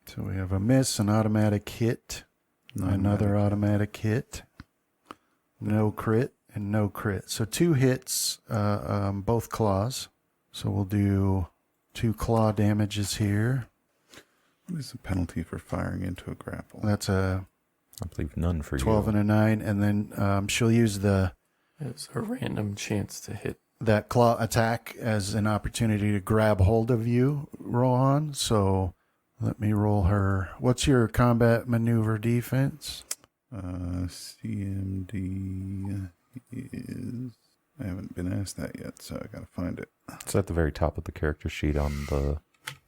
So we have a miss, an automatic hit, another automatic hit, no crit, and no crit. So 2 hits, both claws. So we'll do 2 claw damages here. What is the penalty for firing into a grapple? That's a I believe none for 12 you. and a 9. And then she'll use It's a random chance to hit. that claw attack as an opportunity to grab hold of you, Rohan. So let me roll her. What's your combat maneuver defense? CMD is... I haven't been asked that yet, so I gotta find it. It's at the very top of the character sheet on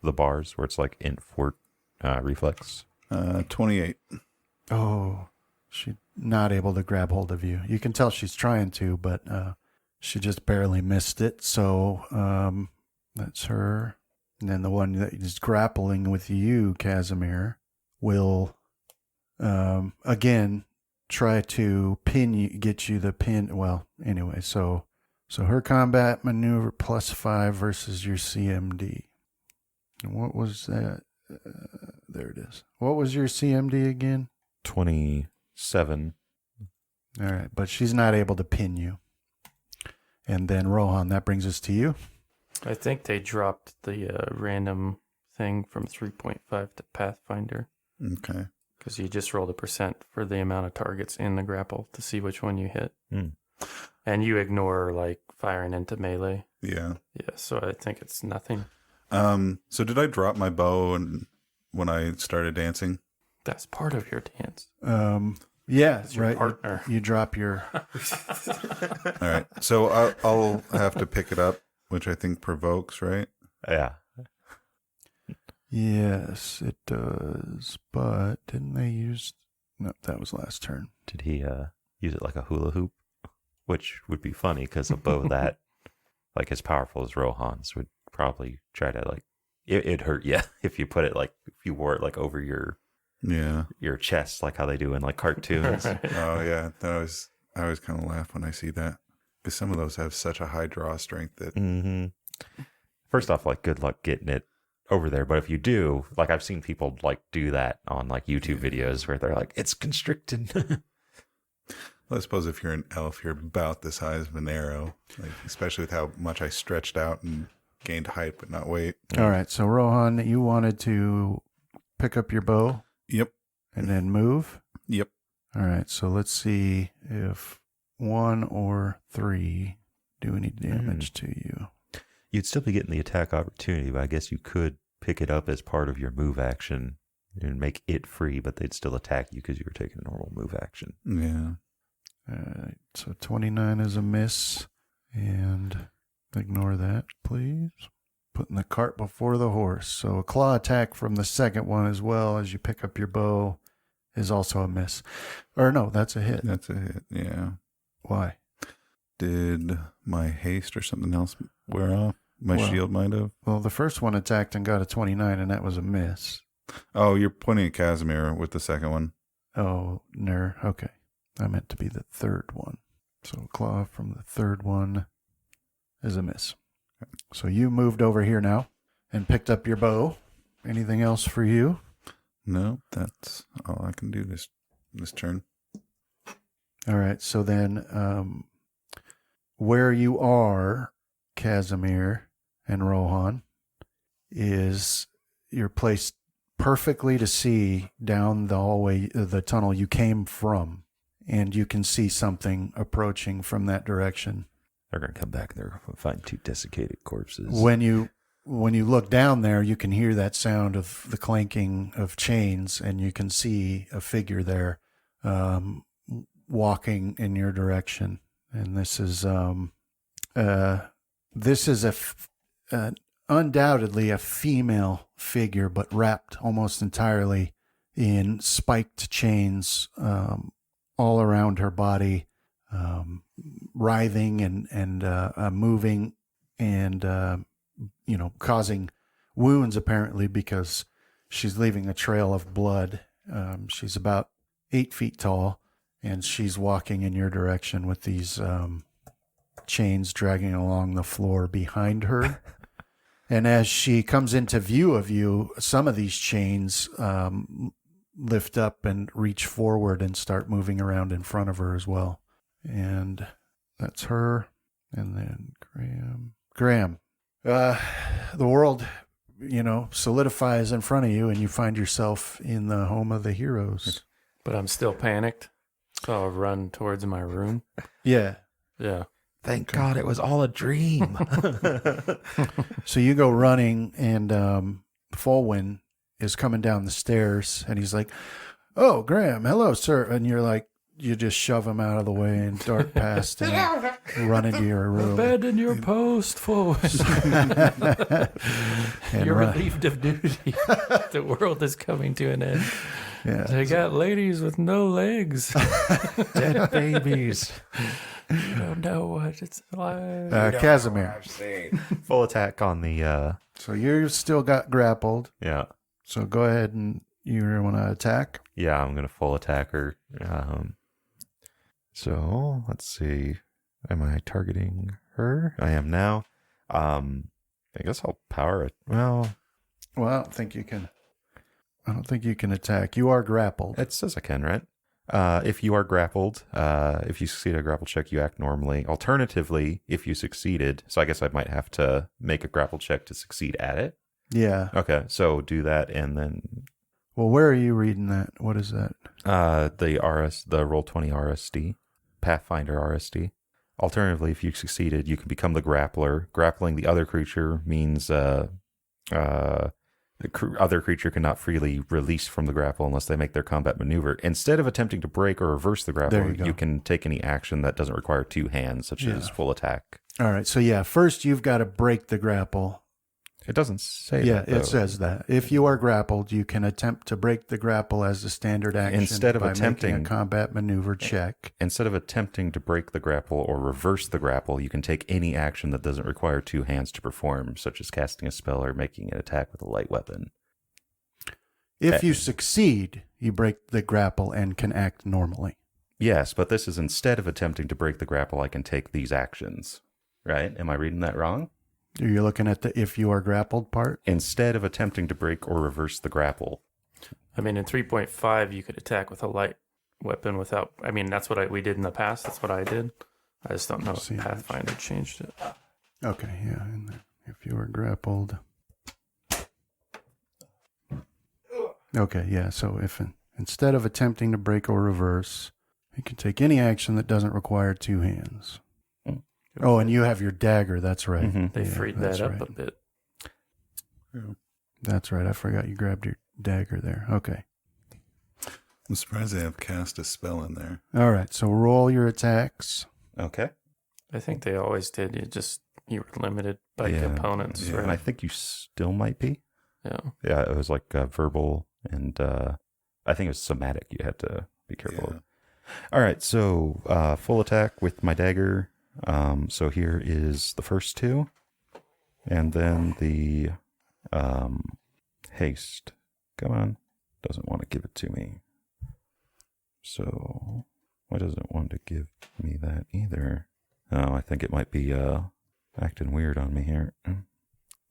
the bars where it's like int fort reflex. 28. Oh, she's not able to grab hold of you. You can tell she's trying to, but she just barely missed it. So that's her. And then the one that is grappling with you, Casimir, will again try to pin you, get you the pin. Well, anyway, so her combat maneuver +5 versus your CMD. And what was that? There it is. What was your CMD again? 27. All right, but she's not able to pin you. And then Rohan, that brings us to you. I think they dropped the random thing from 3.5 to Pathfinder. Okay. Because you just rolled a % for the amount of targets in the grapple to see which one you hit. And you ignore, like, firing into melee. Yeah. Yeah, so I think it's nothing. So did I drop my bow when I started dancing? That's part of your dance. Yeah, It's your right. partner. You drop your... All right. So I'll have to pick it up, which I think provokes, right? Yeah. Yes, it does. But didn't they use... No, that was last turn. Did he use it like a hula hoop? Which would be funny because a bow that, like as powerful as Rohan's, would probably try to like... It'd hurt you if you put it like... If you wore it like over your chest, like how they do in like cartoons. Oh, yeah. I always kind of laugh when I see that. Because some of those have such a high draw strength that... First off, like, good luck getting it over there. But if you do, like, I've seen people, like, do that on, like, YouTube videos where they're like, it's constricting. Well, I suppose if you're an elf, you're about the size of an arrow. Like, especially with how much I stretched out and gained height but not weight. All right, so Rohan, you wanted to pick up your bow? Yep. And then move? Yep. All right, so let's see if 1 or 3 do any damage to you. You'd still be getting the attack opportunity, but I guess you could pick it up as part of your move action and make it free, but they'd still attack you because you were taking a normal move action. Yeah. All right, so 29 is a miss, and ignore that, please. Putting the cart before the horse. So a claw attack from the second one as well as you pick up your bow is also a miss. Or no, that's a hit. That's a hit, yeah. Why? Did my haste or something else wear off? My shield might have. Well, the first one attacked and got a 29, and that was a miss. Oh, you're pointing at Casimir with the second one. Oh, okay. I meant to be the third one. So claw from the third one is a miss. So you moved over here now and picked up your bow. Anything else for you? No, that's all I can do this turn. All right. So then where you are, Casimir and Rohan, is you're placed perfectly to see down the hallway, the tunnel you came from, and you can see something approaching from that direction. They're going to come back and they're going to find 2 desiccated corpses. When you look down there, you can hear that sound of the clanking of chains, and you can see a figure there walking in your direction. And this is undoubtedly a female figure, but wrapped almost entirely in spiked chains all around her body, writhing and moving and causing wounds apparently because she's leaving a trail of blood. She's about 8 feet tall, and she's walking in your direction with these chains dragging along the floor behind her. And as she comes into view of you, some of these chains lift up and reach forward and start moving around in front of her as well. And that's her. And then Graham. The world, solidifies in front of you, and you find yourself in the home of the heroes. But I'm still panicked, so I'll run towards my room. Yeah. Yeah. Thank God it was all a dream. So you go running, and Fulwin is coming down the stairs, and he's like, "Oh, Graham, hello, sir." And you're like, you just shove him out of the way and dart past and run into your room. Abandon your post, folks. You're relieved of duty. The world is coming to an end. Yeah. They got ladies with no legs. Dead babies. You don't know what it's like. Casimir. Full attack on the... So you still got grappled. Yeah. So go ahead and you want to attack. Yeah, I'm going to full attack her. So let's see. Am I targeting her? I am now. I guess I'll power it. Well, I don't think you can. I don't think you can attack. You are grappled. it says I can, right? If you are grappled, if you succeed a grapple check, you act normally. Alternatively, if you succeeded, so I guess I might have to make a grapple check to succeed at it. Yeah. Okay, so do that, and then Well, where are you reading that? What is that? the Roll20 RSD, Pathfinder RSD. Alternatively, if you succeeded, you can become the grappler. Grappling the other creature means the other creature cannot freely release from the grapple unless they make their combat maneuver. Instead of attempting to break or reverse the grapple, you can take any action that doesn't require two hands, such as full attack. All right. So yeah, first you've got to break the grapple. It doesn't say Yeah, that, though. it says that. If you are grappled, you can attempt to break the grapple as a standard action Instead of by attempting making a combat maneuver check. Instead of attempting to break the grapple or reverse the grapple, you can take any action that doesn't require two hands to perform, such as casting a spell or making an attack with a light weapon. If you succeed, you break the grapple and can act normally. Yes, but this is instead of attempting to break the grapple, I can take these actions. Right? Am I reading that wrong? Are you looking at the if you are grappled part? Instead of attempting to break or reverse the grapple. I mean, in 3.5, you could attack with a light weapon without. I mean, that's what we did in the past. That's what I did. I just don't know if Pathfinder changed it. Okay, yeah. And then if you are grappled. Okay, yeah. So if instead of attempting to break or reverse, you can take any action that doesn't require two hands. Oh, and you have your dagger. That's right. Mm-hmm. They freed that up a bit. That's right. I forgot you grabbed your dagger there. Okay. I'm surprised they have cast a spell in there. All right. So roll your attacks. Okay. I think they always did. You were limited by components, Yeah. And I right? think you still might be. Yeah. Yeah, it was like verbal and I think it was somatic you had to be careful of. All right, so full attack with my dagger. So here is the first two. And then the haste. Come on. Doesn't want to give it to me. So why doesn't it want to give me that either? Oh, I think it might be acting weird on me here.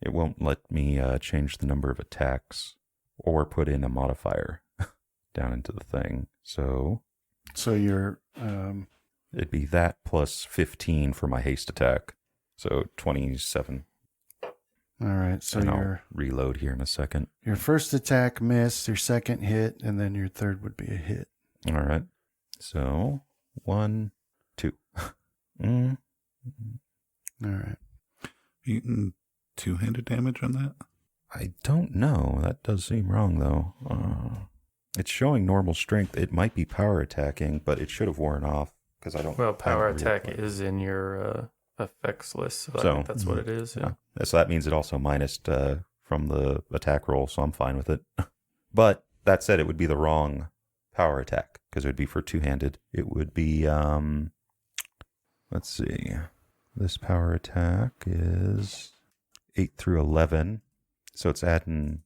It won't let me change the number of attacks or put in a modifier down into the thing. So you're it'd be that plus 15 for my haste attack. So 27. all right. So and I'll your reload here in a second. first attack missed, your second hit, and then your third would be a hit. All right. So 1, 2. All right. You can two-handed damage on that? I don't know. That does seem wrong, though. It's showing normal strength. It might be power attacking, but it should have worn off because I don't. Well, power haven't attack reapplied. is in your effects list, so I So, think that's what it is. Yeah. So that means it also minused from the attack roll, so I'm fine with it. But that said, it would be the wrong power attack because it would be for two-handed. It would be, let's see. This power attack is 8 through 11. So it's adding,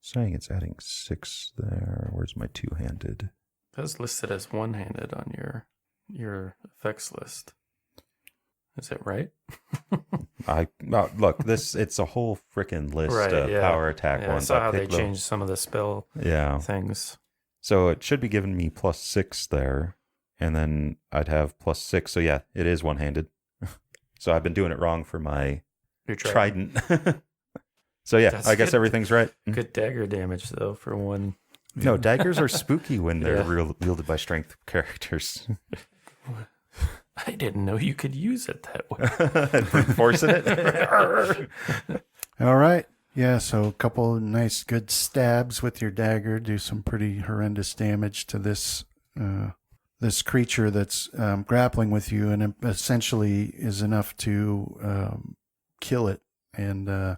saying it's adding 6 there. Where's my two-handed? That's listed as one-handed on your effects list. Is it right? Look, it's a whole freaking list of power attack Yeah, I ones. saw how they picked them. changed some of the spell things. So it should be giving me plus 6 there, and then I'd have plus 6. So yeah, it is one-handed. So I've been doing it wrong for my Your trident. So yeah, That's I guess good. everything's right. Good dagger damage though for one. No, daggers are spooky when they're Yeah. wielded by strength characters. I didn't know you could use it that way. Forcing it. All right. Yeah, so a couple of nice good stabs with your dagger do some pretty horrendous damage to this this creature that's grappling with you, and it essentially is enough to kill it. And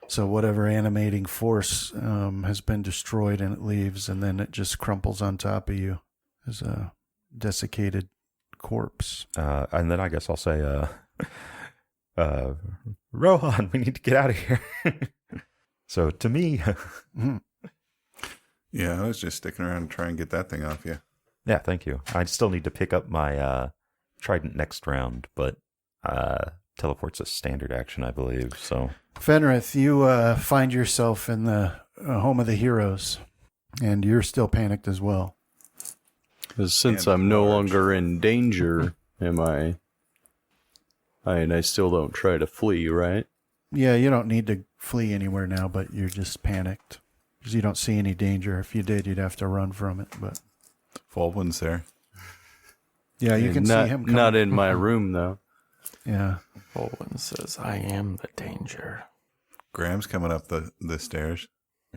so whatever animating force has been destroyed, and it leaves, and then it just crumples on top of you as a desiccated corpse. And then I guess I'll say, Rohan, we need to get out of here. So to me, Yeah, I was just sticking around to try and get that thing off you. Yeah, thank you. I still need to pick up my trident next round, but teleport's a standard action, I believe. So Fenrith, you find yourself in the home of the heroes, and you're still panicked as well. 'Cause since And I'm no large. longer in danger, am I? I still don't try to flee, right? Yeah, you don't need to flee anywhere now, but you're just panicked because you don't see any danger. If you did, you'd have to run from it. But Fulwin's there. yeah, you And can not, see him coming. Not in my room, though. Yeah. Olwen says, I am the danger. Graham's coming up the stairs.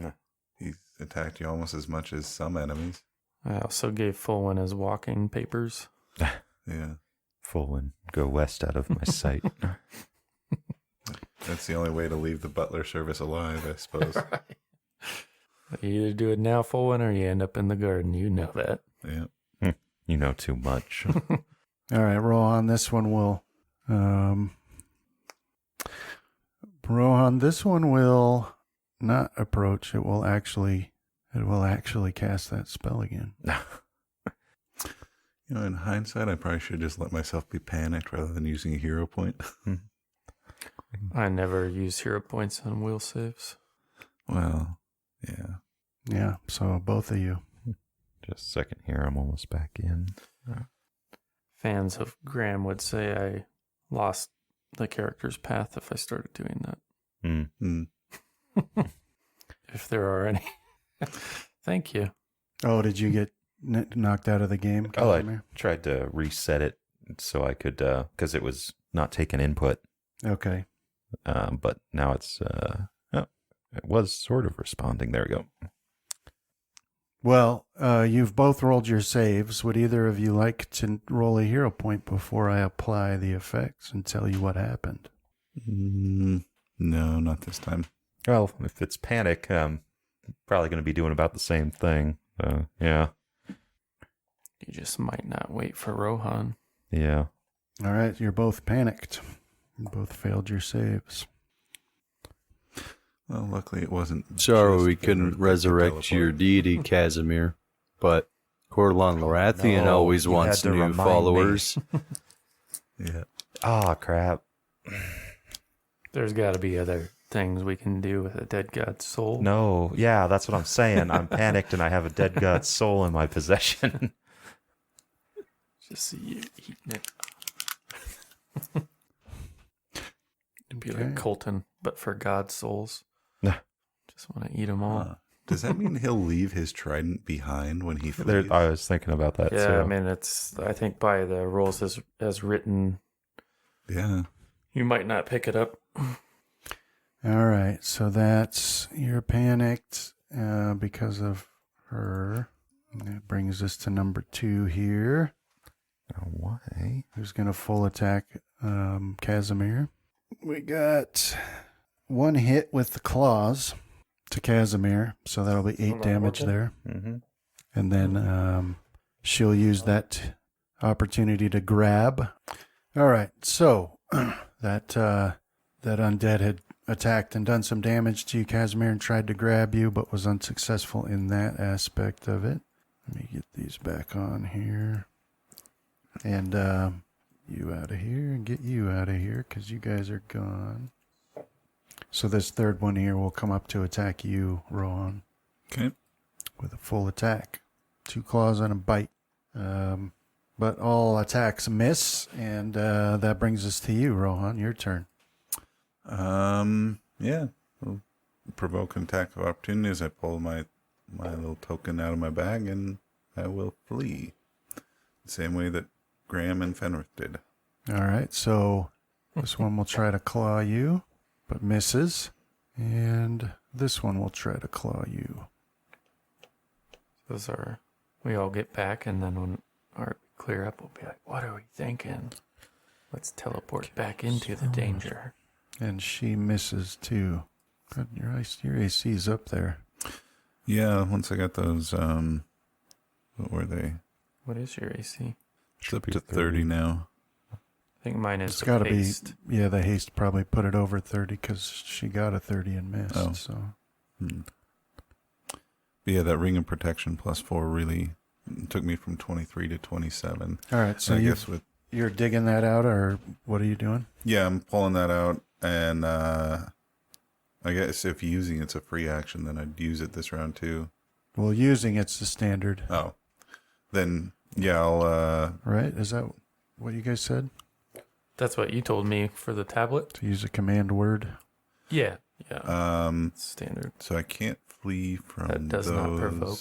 Yeah. He's attacked you almost as much as some enemies. I also gave Fulwin his walking papers. Yeah. full and go west out of my sight. That's the only way to leave the butler service alive, I suppose. You either do it now, Fulwin, or you end up in the garden. You know that. Yeah. You know too much. All right, Rohan, this one will... Rohan, this one will not approach. It will actually cast that spell again. You know, in hindsight, I probably should just let myself be panicked rather than using a hero point. I never use hero points on will saves. Well, yeah. Yeah, so both of you. Just a second here. I'm almost back in. Fans of Graham would say I lost the character's path if I started doing that. If there are any. Thank you. Oh, did you get knocked out of the game? Oh, I Casimir? tried to reset it so I could, because it was not taking input. Okay. But now it's, it was sort of responding. There we go. Well, you've both rolled your saves. Would either of you like to roll a hero point before I apply the effects and tell you what happened? No, not this time. Well, if it's panic, probably going to be doing about the same thing. Yeah. You just might not wait for Rohan. Yeah. All right, you're both panicked. You both failed your saves. Well, luckily it wasn't. Sorry just we couldn't Fenrir resurrect teleport. your deity, Casimir. But Corlon Lorathian No, always you wants had to new remind me. followers. Yeah. Ah, crap. There's got to be other things we can do with a dead god's soul. No. Yeah, that's what I'm saying. I'm panicked and I have a dead god's soul in my possession. Just see you eating it. It'd be like Colton, but for God's souls. Just want to eat them all. Does that mean he'll leave his trident behind when he There, flees? I was thinking about that Yeah, too. I mean, I think by the rules as written, Yeah. you might not pick it up. All right, so you're panicked because of her. And that brings us to number 2 here. Why? Who's going to full attack Casimir? We got 1 hit with the claws to Casimir, so that'll be 8 damage there. Mm-hmm. And then she'll use that opportunity to grab. All right, so that undead had attacked and done some damage to you, Casimir, and tried to grab you, but was unsuccessful in that aspect of it. Let me get these back on here. And you out of here and get you out of here because you guys are gone. So this third one here will come up to attack you, Rohan, Okay. with a full attack. 2 claws and a bite. But all attacks miss, and that brings us to you, Rohan. Your turn. Yeah. We'll provoke an attack of opportunity as I pull my little token out of my bag, and I will flee. The same way that Graham and Fenrith did. All right, so this one will try to claw you, but misses. And this one will try to claw you. Those are, we all get back, and then when our clear up, we'll be like, what are we thinking? Let's teleport back into the danger. And she misses too. Good, your AC is up there. Yeah, once I got those, what were they? What is your AC? It's up to 30 now. I think mine is It's got to be, haste. yeah, the haste probably put it over 30 because she got a 30 and missed. Oh. So Yeah, that ring of protection +4 really took me from 23 to 27. All right, so I guess you're digging that out, or what are you doing? Yeah, I'm pulling that out, and I guess if using it's a free action, then I'd use it this round too. Well, using it's the standard. Oh, then yeah, I'll. Right? Is that what you guys said? That's what you told me for the tablet. To use a command word? Yeah. Standard. Standard. So I can't flee from That does not provoke.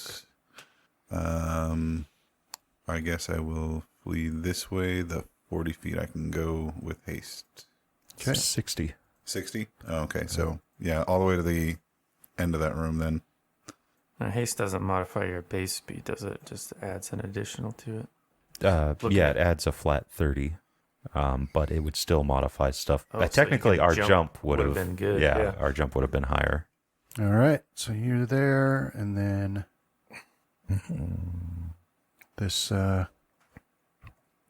I guess I will flee this way. The 40 feet I can go with haste. Okay. 60. 60? Oh, okay, so yeah, all the way to the end of that room then. Now, haste doesn't modify your base speed, does it? It just adds an additional to it. Yeah, it adds a flat 30. But it would still modify stuff. Oh, so Technically, you our can jump would would've have been good, Yeah, yeah. our jump would have been higher. All right, so you're there, and then this,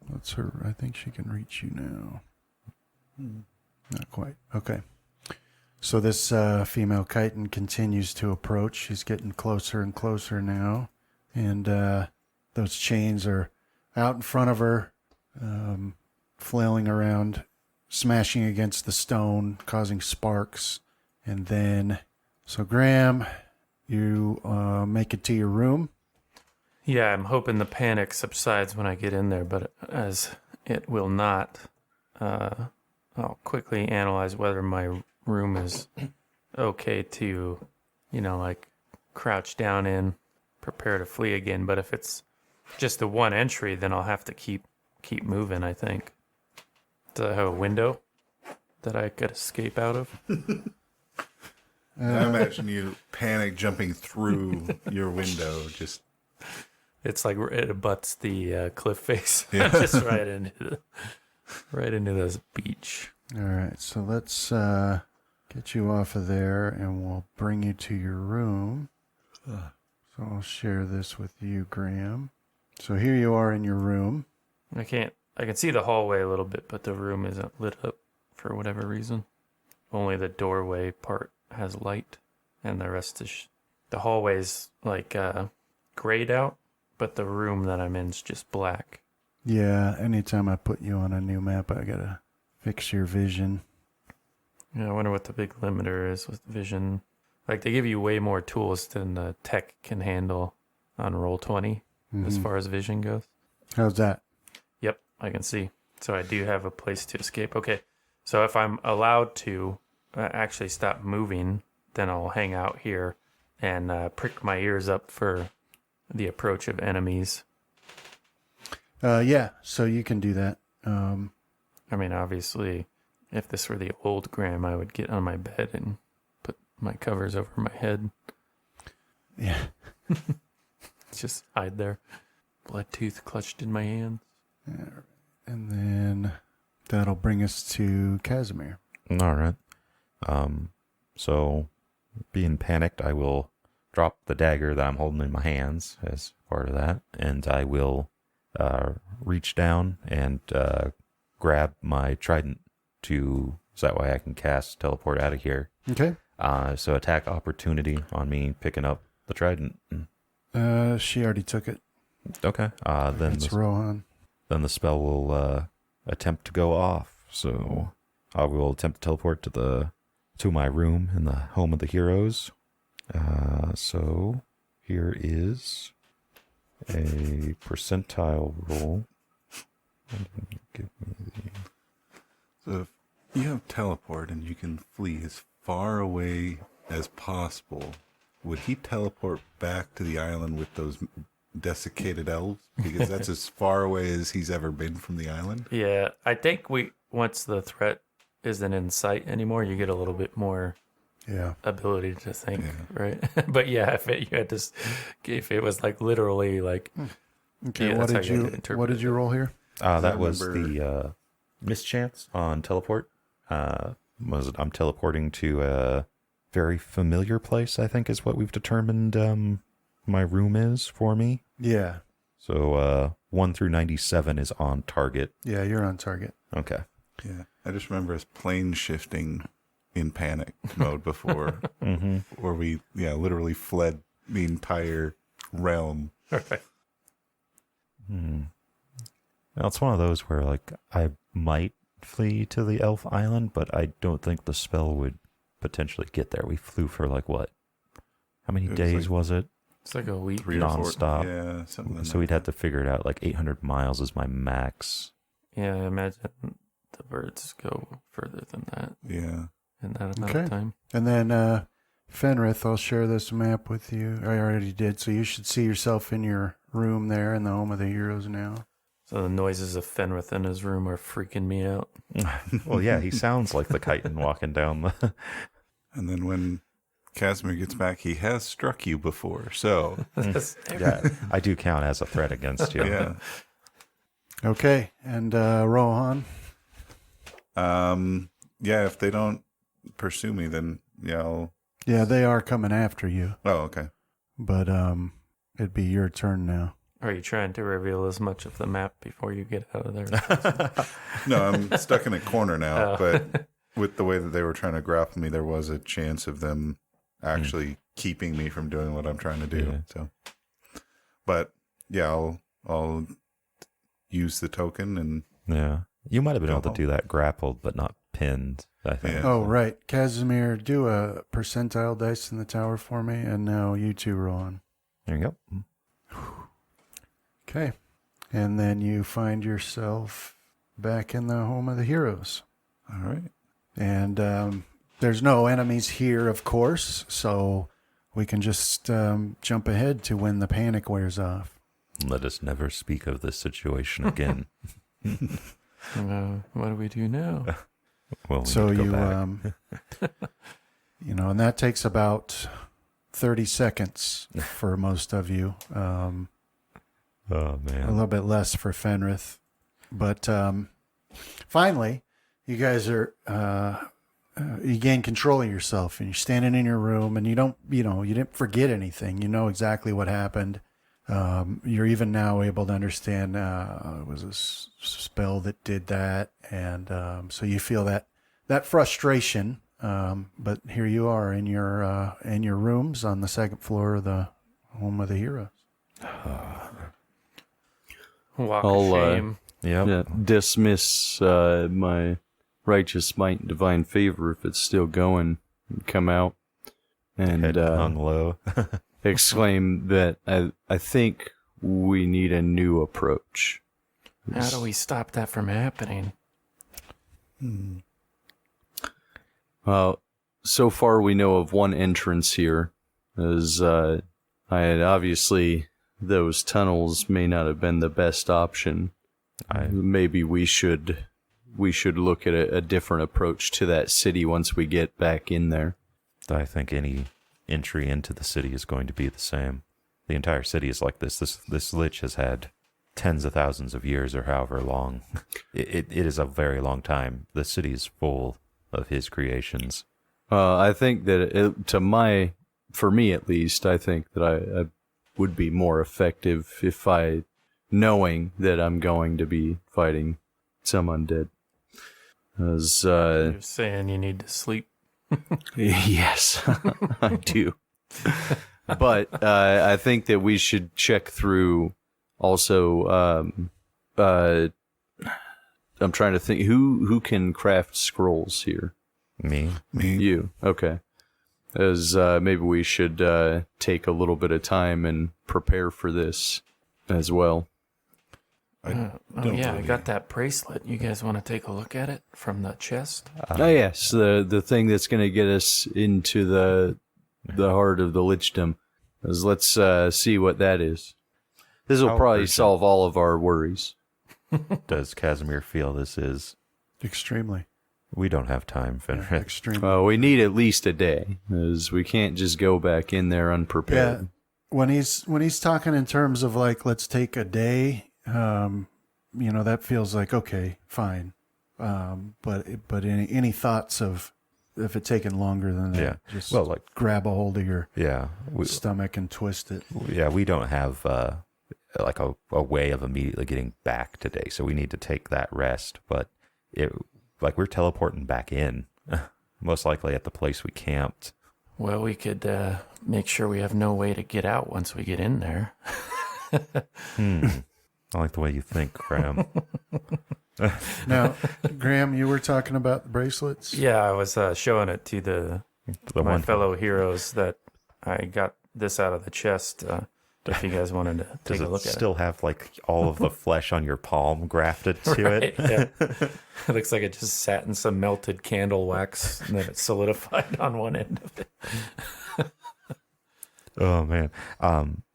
what's her, I think she can reach you now. Not quite. Okay. So this female chitin continues to approach. She's getting closer and closer now. And those chains are out in front of her, flailing around, smashing against the stone, causing sparks. And then, so Graham, you make it to your room. Yeah, I'm hoping the panic subsides when I get in there, but as it will not, I'll quickly analyze whether my room is okay to, like crouch down in, prepare to flee again. But if it's just the one entry, then I'll have to keep moving, I think. Does it have a window that I could escape out of? I imagine you panic jumping through your window. Just It's like it abuts the cliff face. Yeah. Just right into this beach. All right, so let's get you off of there, and we'll bring you to your room. So I'll share this with you, Graham. So here you are in your room. I can see the hallway a little bit, but the room isn't lit up for whatever reason. Only the doorway part has light, and the rest is the hallway's like grayed out, but the room that I'm in is just black. Yeah, anytime I put you on a new map, I gotta fix your vision. Yeah, I wonder what the big limiter is with vision. Like, they give you way more tools than the tech can handle on Roll20 as far as vision goes. How's that? Yep, I can see. So I do have a place to escape. Okay, so if I'm allowed to actually stop moving, then I'll hang out here and prick my ears up for the approach of enemies. Yeah, so you can do that. I mean, obviously, if this were the old Graham, I would get on my bed and put my covers over my head. Yeah. Just hide there. Blood tooth clutched in my hands. And then that'll bring us to Casimir. All right. So, being panicked, I will drop the dagger that I'm holding in my hands as part of that, and I will reach down and grab my trident so that way I can cast teleport out of here. Okay. So attack opportunity on me picking up the trident. She already took it. Okay. Then It's Rohan. the spell will attempt to go off. So I will attempt to teleport to my room in the home of the heroes. So here is a percentile roll. Give me so if you have teleport and you can flee as far away as possible, would he teleport back to the island with those desiccated elves? Because that's as far away as he's ever been from the island. Yeah, I think once the threat isn't in sight anymore, you get a little bit more Yeah. ability to think, right? But yeah, if it was like literally like, Okay. Yeah, what that's did how you you interpret What did it. you roll here? that was remember- the mischance on teleport. I'm teleporting to a very familiar place, I think is what we've determined my room is for me. Yeah. So 1 through 97 is on target. Yeah, you're on target. Okay. Yeah, I just remember us plane shifting in panic mode before, where we literally fled the entire realm. Right. Now, it's one of those where, like, I might flee to the elf island, but I don't think the spell would potentially get there. We flew for, like, what? How many It was days like was it? It's like a week. 3 or 4. Nonstop. Yeah, something like So we'd have to figure it out. Like, 800 miles is my max. Yeah, I imagine the birds go further than that Yeah. in that amount Okay. of time. And then Fenrith, I'll share this map with you. I already did, so you should see yourself in your room there in the home of the heroes now. So the noises of Fenrith in his room are freaking me out. Well, yeah, he sounds like the chitin walking down the... And then when Casimir gets back, he has struck you before. So, Yeah, I do count as a threat against you. yeah. Okay, and Rohan. Yeah, if they don't pursue me, then yeah, Yeah, they are coming after you, oh, okay. but it'd be your turn now. Are you trying to reveal as much of the map before you get out of there? No, I'm stuck in a corner now, Oh. but with the way that they were trying to grapple me, there was a chance of them actually keeping me from doing what I'm trying to do. Yeah. So, but yeah, I'll use the token and Yeah. You might have been Go able to home. do that grappled, but not pinned, I think. Yeah. Oh, right. Casimir, do a percentile dice in the tower for me, and now you two, Rohan. There you go. Okay. And then you find yourself back in the home of the heroes. all right. And there's no enemies here, of course, so we can just jump ahead to when the panic wears off. Let us never speak of this situation again. What do we do now? Well, we So need to you, go back. and that takes about 30 seconds for most of you. Oh, A man. little bit less for Fenrith. But finally, you guys are, you gain control of yourself and you're standing in your room and you didn't forget anything. You know exactly what happened. You're even now able to understand it was a spell that did that. And so you feel that frustration. But here you are in your rooms on the second floor of the home of the heroes. Walk I'll, of shame. Yep. Yeah, dismiss my righteous might and divine favor if it's still going and come out and Head hung low. exclaim that I think we need a new approach. How do we stop that from happening? Well, so far we know of one entrance here, as I had obviously those tunnels may not have been the best option. Maybe we should look at a different approach to that city once we get back in there. I think any entry into the city is going to be the same. The entire city is like this. This lich has had tens of thousands of years or however long. It is a very long time. The city is full of his creations. I think that for me at least, I think that I would be more effective if knowing that I'm going to be fighting some undead. As You're saying you need to sleep. yes, I do. But I think that we should check through also. I'm trying to think who can craft scrolls here. Me? You okay? As maybe we should take a little bit of time and prepare for this as well. Oh yeah, I got that bracelet. You guys want to take a look at it from the chest? Oh yes, the thing that's going to get us into the heart of the lichdom. Let's see what that is. This will How probably urgent? solve all of our worries. Does Casimir feel this is... Extremely. We don't have time, Fenrir. Extremely. We need at least a day, as we can't just go back in there unprepared. Yeah. When he's talking in terms of like, let's take a day, that feels like, okay, fine. But any thoughts of if it's taking longer than that, Yeah. just Well, like... grab a hold of your Yeah. stomach and twist it. We don't have like a way of immediately getting back today, so we need to take that rest. But we're teleporting back in, most likely at the place we camped. Well, we could make sure we have no way to get out once we get in there. I like the way you think, Graham. Now, Graham, you were talking about the bracelets? Yeah, I was showing it to my fellow heroes that I got this out of the chest. If you guys wanted to take a look at it. Does it still have like all of the flesh on your palm grafted to Right, it? yeah. It looks like it just sat in some melted candle wax and then it solidified on one end of it. Oh man.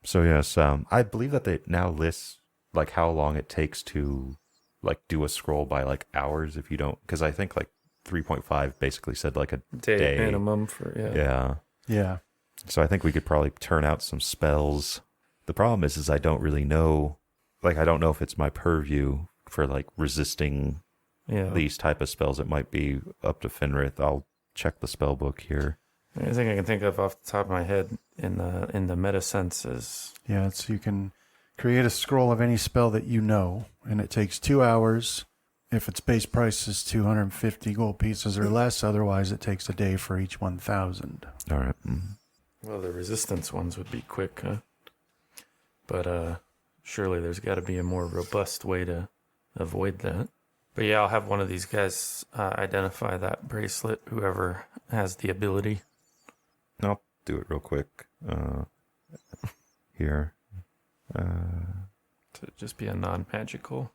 So yes, I believe that they now list like how long it takes to like do a scroll by like hours if you don't, because I think like 3.5 basically said like a Day minimum for Yeah. Yeah. So I think we could probably turn out some spells. The problem is I don't really know, like I don't know if it's my purview for like resisting these type of spells. It might be up to Fenrith. I'll check the spell book here. The thing I can think of off the top of my head in the meta sense is Yeah, it's you can create a scroll of any spell that you know, and it takes 2 hours. If its base price is 250 gold pieces or less, otherwise it takes a day for each 1,000. All right. well, the resistance ones would be quick, huh? But surely there's got to be a more robust way to avoid that. But yeah, I'll have one of these guys identify that bracelet, whoever has the ability. I'll do it real quick. Here. To just be a non-magical.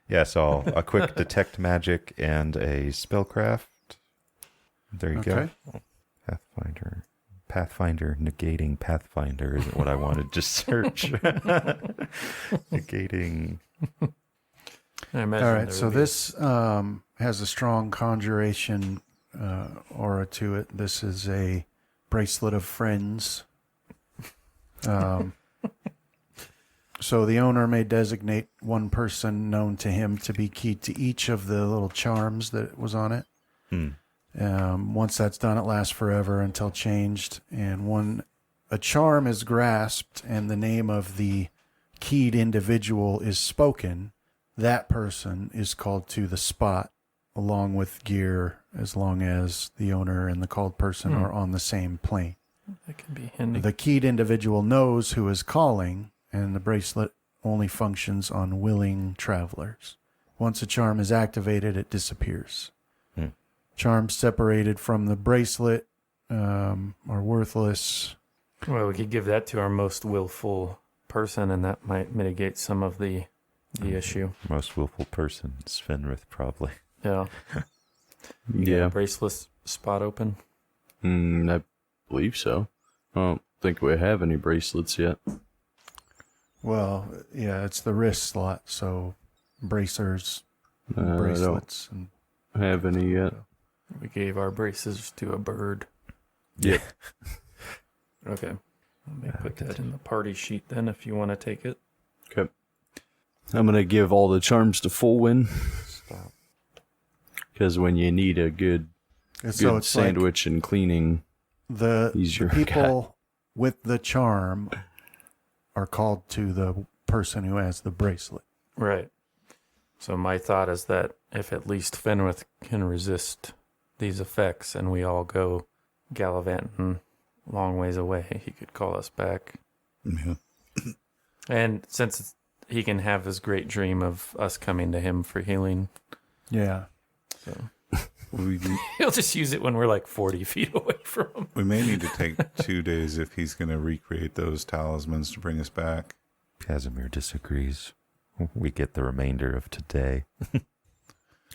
Yeah, so a quick detect magic and a spellcraft. There you Okay. go. Pathfinder negating Pathfinder isn't what I wanted to search. Negating. I imagine All right, there so would be- this has a strong conjuration aura to it. This is a bracelet of friends. So the owner may designate one person known to him to be key to each of the little charms that was on it. Once that's done, it lasts forever until changed. And when a charm is grasped and the name of the keyed individual is spoken, that person is called to the spot along with gear, as long as the owner and the called person are on the same plane. that can be handy. The keyed individual knows who is calling, and the bracelet only functions on willing travelers. Once a charm is activated, it disappears. Charms separated from the bracelet are worthless. Well, we could give that to our most willful person, and that might mitigate some of the issue. Most willful person is Fenrith, probably. Yeah. Yeah. Bracelet spot open. I believe so. I don't think we have any bracelets yet. Well, yeah, it's the wrist slot, so bracers, I don't bracelets. And have any yet. We gave our braces to a bird. Yep. Okay. Let me put that in the party sheet then if you want to take it. Okay. I'm going to give all the charms to Fullwin. Stop. Because when you need a good so it's sandwich and cleaning, like he's the your people with the charm are called to the person who has the bracelet. Right. So my thought is that if at least Fenrith can resist these effects and we all go gallivanting long ways away, he could call us back. Yeah. And since he can have this great dream of us coming to him for healing, Yeah. so We, he'll just use it when we're like 40 feet away from him. we may need to take 2 days if he's going to recreate those talismans to bring us back. Casimir disagrees. We get the remainder of today.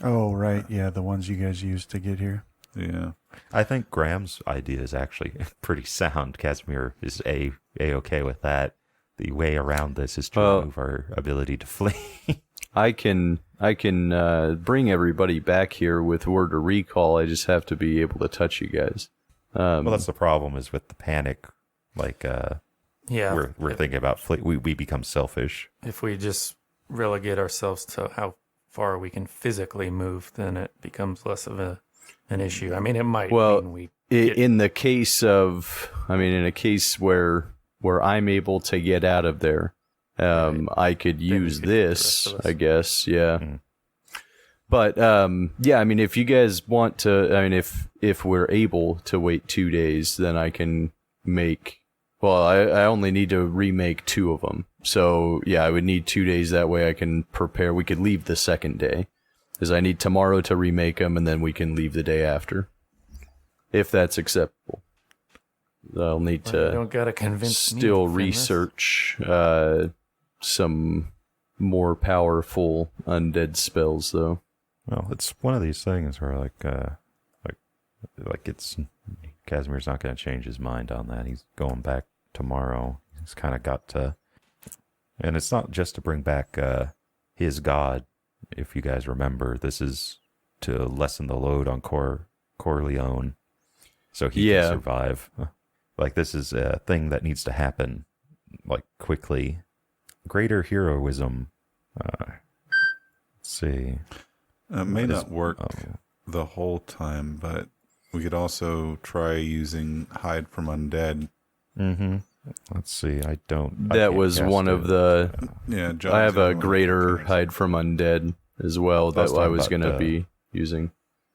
Oh, right. Yeah, the ones you guys used to get here. Yeah. I think Graham's idea is actually pretty sound. Casimir is a-okay with that. The way around this is to remove our ability to flee. I can bring everybody back here with word of recall. I just have to be able to touch you guys. Well, that's the problem is with the panic. Like, Yeah. we're thinking about flee. We become selfish. If we just relegate ourselves to how far we can physically move, then it becomes less of an issue. I mean, it might mean we in the case of, in a case where I'm able to get out of there, I could use you could get the this, rest of us. I guess, yeah. But if you guys want to, if we're able to wait 2 days, then I can make. Well, I only need to remake 2 of them. So, yeah, I would need 2 days. That way I can prepare. We could leave the second day. Because I need tomorrow to remake them, and then we can leave the day after. If that's acceptable. I'll need You to don't gotta convince me, still Fenris. research some more powerful undead spells, though. Well, it's one of these things where like it's Casimir's not going to change his mind on that. He's going back tomorrow. He's kind of got to, and it's not just to bring back his god. If you guys remember, this is to lessen the load on Corleone, so he can survive. Like, this is a thing that needs to happen, like, quickly. Greater heroism. Let's see. It may What not is- work the whole time, but we could also try using hide from undead. Mm-hmm. Let's see. I That can't was cast one it. of the... Yeah, John's I have the a only one who greater can. hide from undead as well I was that I talking was about, going to be using.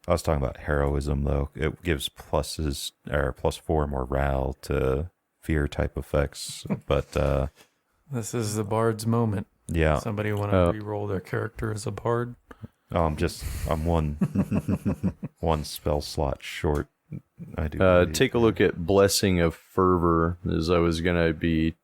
I was talking about heroism, though. It gives pluses or +4 morale to fear type effects, but This is the bard's moment. yeah. Somebody want to re-roll their character as a bard? I'm one spell slot short. I do. Take a look at Blessing of Fervor, as I was going to be...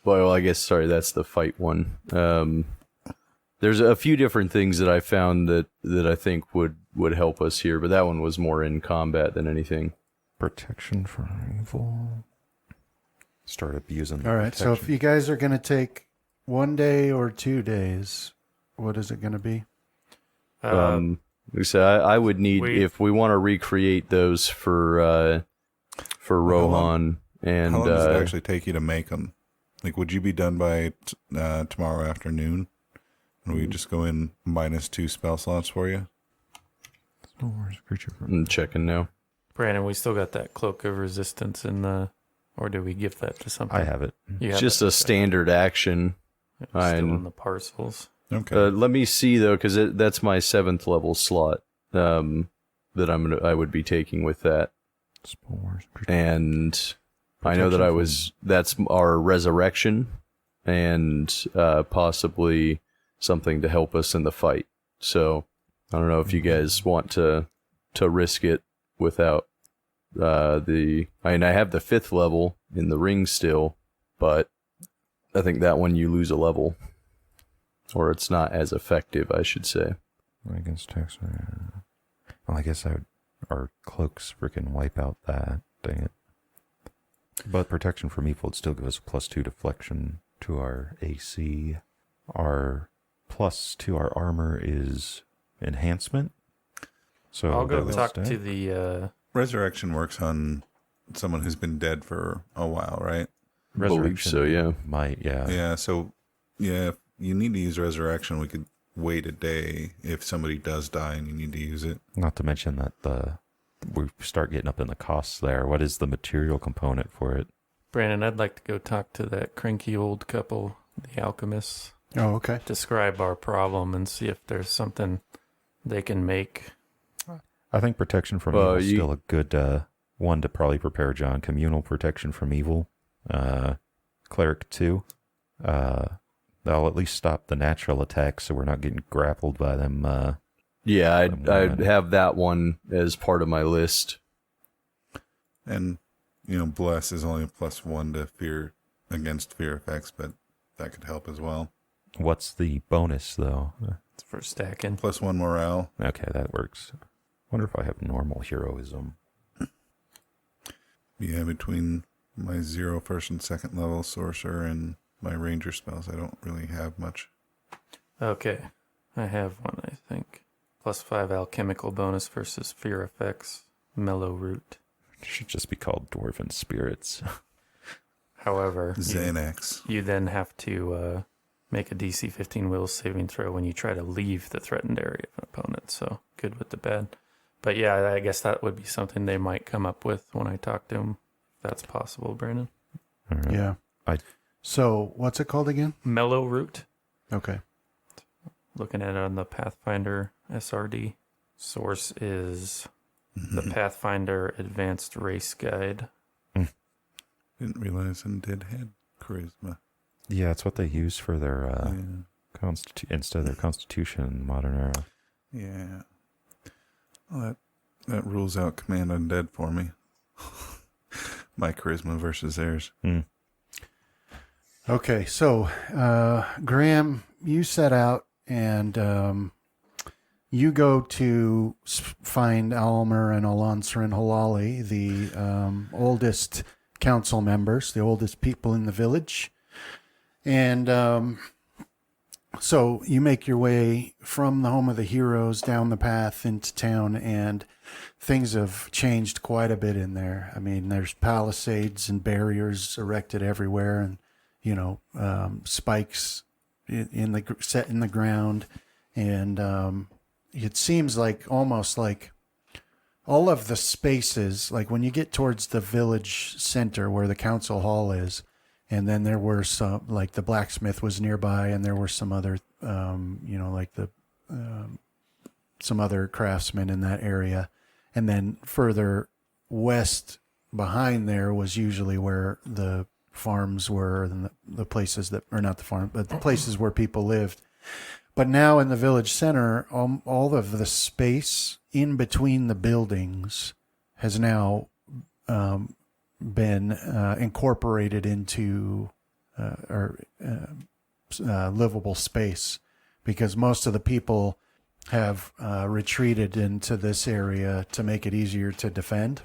Well, I guess, sorry, that's the fight one. There's a few different things that I found that I think would help us here, but that one was more in combat than anything. Protection from evil. Start abusing. All right. So if protection. you guys are going to take 1 day or 2 days, what is it going to be? Like I said, I would need, if we want to recreate those for Rohan and... How long does it actually take you to make them? Like, would you be done by tomorrow afternoon? And we just go in -2 spell slots for you? I'm checking now. Brandon, we still got that cloak of resistance in the... Or do we give that to something? I have it. You It's have just it? a standard action. Still in the parcels. Okay. Let me see though, because that's my 7th level slot that I would be taking with that, and I know that that's our resurrection, and possibly something to help us in the fight. So I don't know if you guys want to risk it without I have the 5th level in the ring still, but I think that one you lose a level. Or it's not as effective, I should say. Against text. Well, I guess our cloaks freaking wipe out that. Dang it. But protection from evil, it still gives us +2 deflection to our AC. Our plus to our armor is enhancement. So I'll go that talk was to that. the... Resurrection works on someone who's been dead for a while, right? Believe so, yeah. Might, yeah. Yeah, so, yeah, if you need to use Resurrection, we could wait a day if somebody does die and you need to use it. Not to mention that we start getting up in the costs there. What is the material component for it? Brandon, I'd like to go talk to that cranky old couple, the alchemists. Oh, okay. Describe our problem and see if there's something they can make. I think protection from evil is still a good one to probably prepare John. Communal protection from evil. Cleric 2. That'll at least stop the natural attacks so we're not getting grappled by them. Yeah, I'd have that one as part of my list. And, Bless is only a +1 to fear against fear effects, but that could help as well. What's the bonus, though? It's for stacking. +1 morale. Okay, that works. Wonder if I have normal heroism. Yeah, between my 0 first and 2nd level sorcerer and my ranger spells, I don't really have much. Okay. I have one, I think. +5 alchemical bonus versus fear effects. Mellow root. It should just be called Dwarven Spirits. However, Xanax. you then have to make a DC 15 will saving throw when you try to leave the threatened area of an opponent. So good with the bad. But yeah, I guess that would be something they might come up with when I talk to them. If that's possible, Brandon. All right. Yeah. So what's it called again? Mellow root. Okay. Looking at it on the Pathfinder SRD. Source is the Pathfinder Advanced Race Guide. Didn't realize undead had charisma. Yeah, it's what they use for their Yeah. instead of their constitution in the modern era. Yeah. Well, that rules out command undead for me. My charisma versus theirs. Okay, so Graham, you set out and you go to find Almer and Alansrin Halali, the oldest council members, the oldest people in the village. And so you make your way from the home of the heroes down the path into town, and things have changed quite a bit in there. I mean, there's palisades and barriers erected everywhere, and spikes set in the ground, and it seems like almost like all of the spaces, like when you get towards the village center where the council hall is, and then there were some, like the blacksmith was nearby, and there were some other, some other craftsmen in that area. And then further west behind there was usually where the farms were, and the places that, or not the farm, but the places where people lived. But now in the village center, all of the space in between the buildings has now been incorporated into livable space, because most of the people have retreated into this area to make it easier to defend.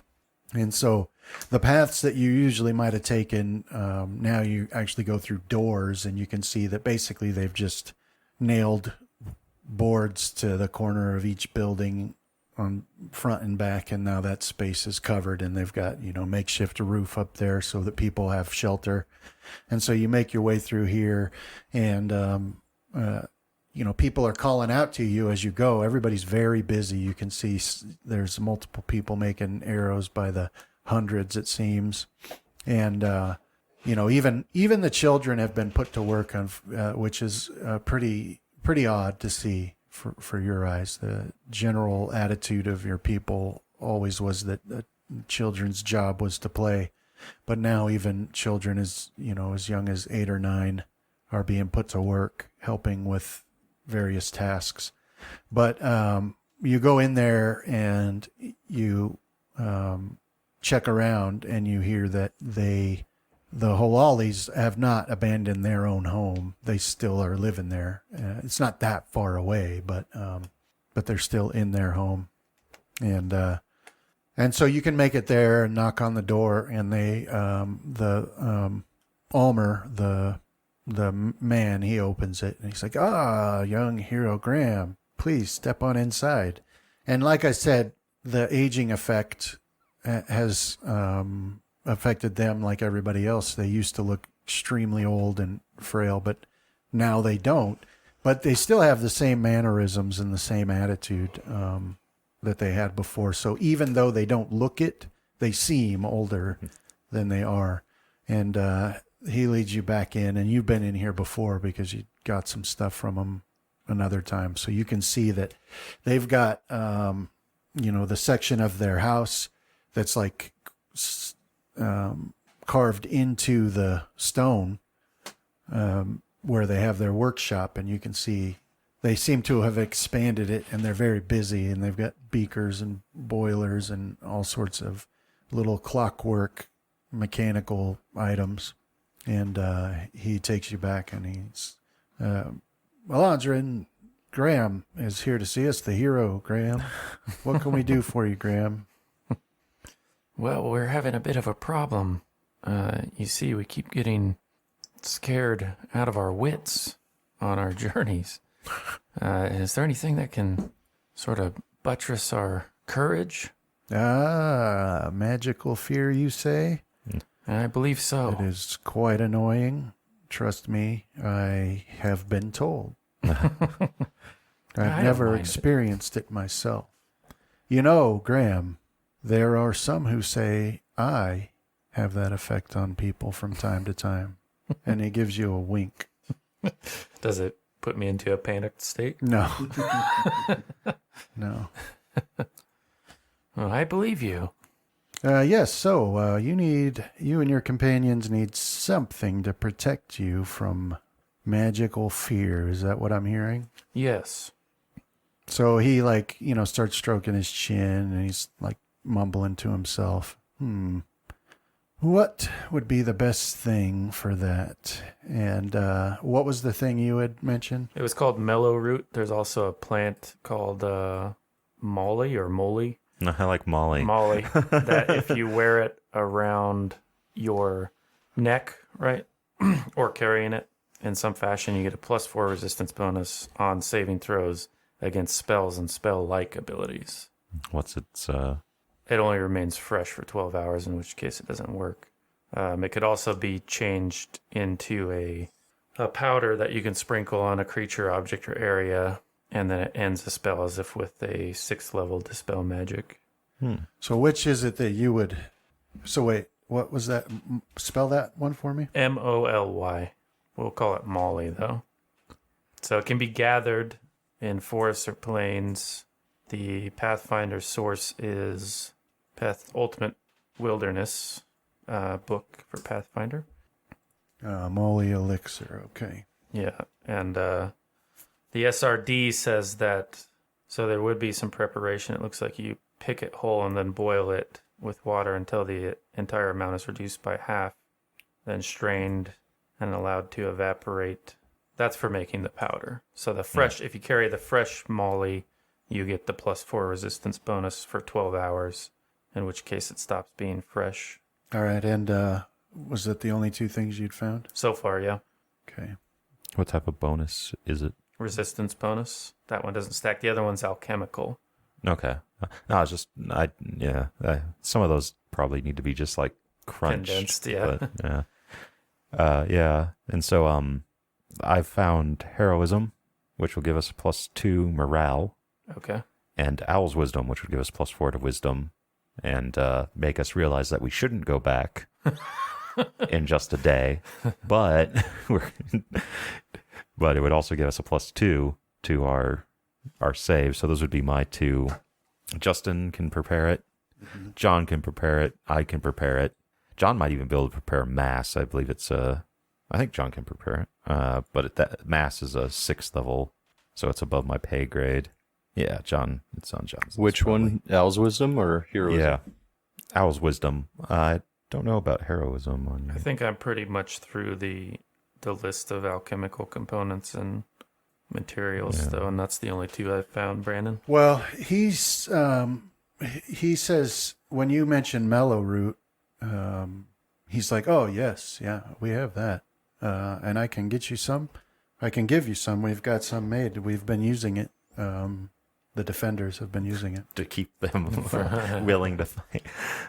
And so the paths that you usually might have taken, now you actually go through doors, and you can see that basically they've just nailed boards to the corner of each building on front and back, and now that space is covered, and they've got makeshift roof up there so that people have shelter. And so you make your way through here, and people are calling out to you as you go. Everybody's very busy. You can see there's multiple people making arrows by the hundreds, it seems. And even the children have been put to work on, which is pretty odd to see for your eyes. The general attitude of your people always was that children's job was to play, but now even children as young as 8 or 9 are being put to work helping with various tasks. But you go in there and you check around, and you hear that the Halalis have not abandoned their own home. They still are living there. It's not that far away, but they're still in their home. And so you can make it there and knock on the door, and Almer, the man, he opens it, and he's like, young hero Graham, please step on inside. And like I said, the aging effect has affected them like everybody else. They used to look extremely old and frail, but now they don't. But they still have the same mannerisms and the same attitude that they had before. So even though they don't look it, they seem older than they are. And he leads you back in, and you've been in here before because you got some stuff from them another time. So you can see that they've got, the section of their house that's like carved into the stone where they have their workshop, and you can see they seem to have expanded it, and they're very busy, and they've got beakers and boilers and all sorts of little clockwork mechanical items. And he takes you back, and he's Alondra, Graham is here to see us, the hero, Graham. What can we do for you, Graham? Well, we're having a bit of a problem. You see, we keep getting scared out of our wits on our journeys. Is there anything that can sort of buttress our courage? Magical fear, you say? I believe so. It is quite annoying. Trust me, I have been told. I've never experienced it myself. Graham, there are some who say I have that effect on people from time to time. And he gives you a wink. Does it put me into a panicked state? No. No. Well, I believe you. Yes, so you and your companions need something to protect you from magical fear. Is that what I'm hearing? Yes. So he starts stroking his chin and he's like mumbling to himself. What would be the best thing for that? And what was the thing you had mentioned? It was called mellow root. There's also a plant called molly or moly. No, I like Molly. Molly. That if you wear it around your neck, right, or carrying it in some fashion, you get a +4 resistance bonus on saving throws against spells and spell-like abilities. What's its... It only remains fresh for 12 hours, in which case it doesn't work. It could also be changed into a powder that you can sprinkle on a creature, object, or area, and then it ends the spell as if with a 6th level Dispel Magic. So which is it that you would... So wait, what was that? Spell that one for me? Moly. We'll call it Molly, though. So it can be gathered in forests or plains. The Pathfinder source is Ultimate Wilderness book for Pathfinder. Moly elixir, okay. Yeah, and the SRD says that, so there would be some preparation. It looks like you pick it whole and then boil it with water until the entire amount is reduced by half, then strained and allowed to evaporate. That's for making the powder. So the fresh, if you carry the fresh molly, you get the +4 resistance bonus for 12 hours, in which case it stops being fresh. All right, and was that the only two things you'd found? So far, yeah. Okay. What type of bonus is it? Resistance bonus. That one doesn't stack. The other one's alchemical. Okay. No, some of those probably need to be just like crunched. Condensed, yeah. But, yeah. And so I've found heroism, which will give us a +2 morale, Okay. and Owl's wisdom, which would give us +4 to wisdom, and make us realize that we shouldn't go back in just a day. But but it would also give us a +2 to our save. So those would be my two. Justin can prepare it. John can prepare it. I can prepare it. John might even be able to prepare mass. I believe it's I think John can prepare it. But that mass is a 6th level, so it's above my pay grade. Yeah, John. It's on John's. Which one? Owl's wisdom or heroism? Yeah, Owl's wisdom. I don't know about heroism on you. I think I'm pretty much through the list of alchemical components and materials, though, and that's the only two I've found, Brandon. Well, he says when you mention mellow root, he's like, oh, yes, yeah, we have that. And I can get you some. I can give you some. We've got some made. We've been using it. The defenders have been using it. To keep them willing to fight.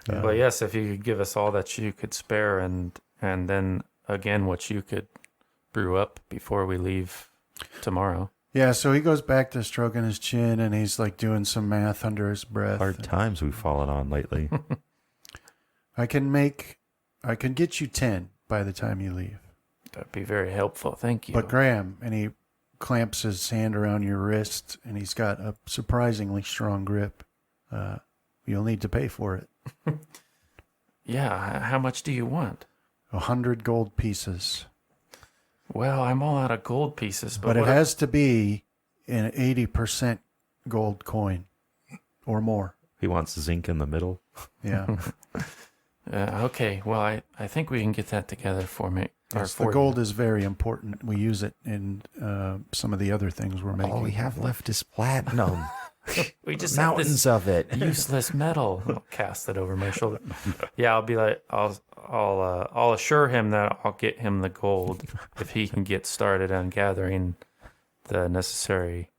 But yes, if you could give us all that you could spare, and then again what you could brew up before we leave tomorrow. Yeah, so he goes back to stroking his chin, and he's like doing some math under his breath. Hard times we've fallen on lately. I can get you 10 by the time you leave. That'd be very helpful. Thank you. But Graham, and he clamps his hand around your wrist, and he's got a surprisingly strong grip. You'll need to pay for it. Yeah, how much do you want? 100 gold pieces. Well, I'm all out of gold pieces, But it has to be an 80% gold coin or more. He wants zinc in the middle. Yeah. Okay, well, I think we can get that together for me. Yes, the gold is very important. We use it in some of the other things we're making. All we have left is platinum. We just Mountains of it. useless metal. I'll cast it over my shoulder. Yeah, I'll be like, I'll assure him that I'll get him the gold if he can get started on gathering the necessary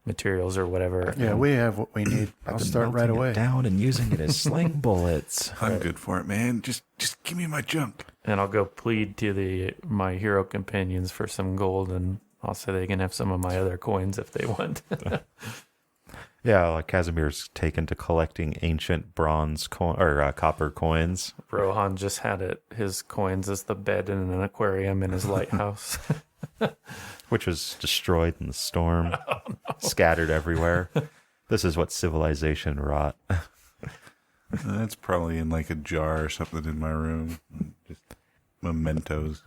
materials or whatever. Yeah, we have what we need. I'll start right away. Down and using it as sling bullets. I'm good for it, man. Just give me my junk. And I'll go plead to my hero companions for some gold, and I'll say they can have some of my other coins if they want. Yeah, like Casimir's taken to collecting ancient bronze copper coins. Rohan just had his coins as the bed in an aquarium in his lighthouse. Which was destroyed in the storm, scattered everywhere. This is what civilization wrought. That's probably in like a jar or something in my room. Just mementos.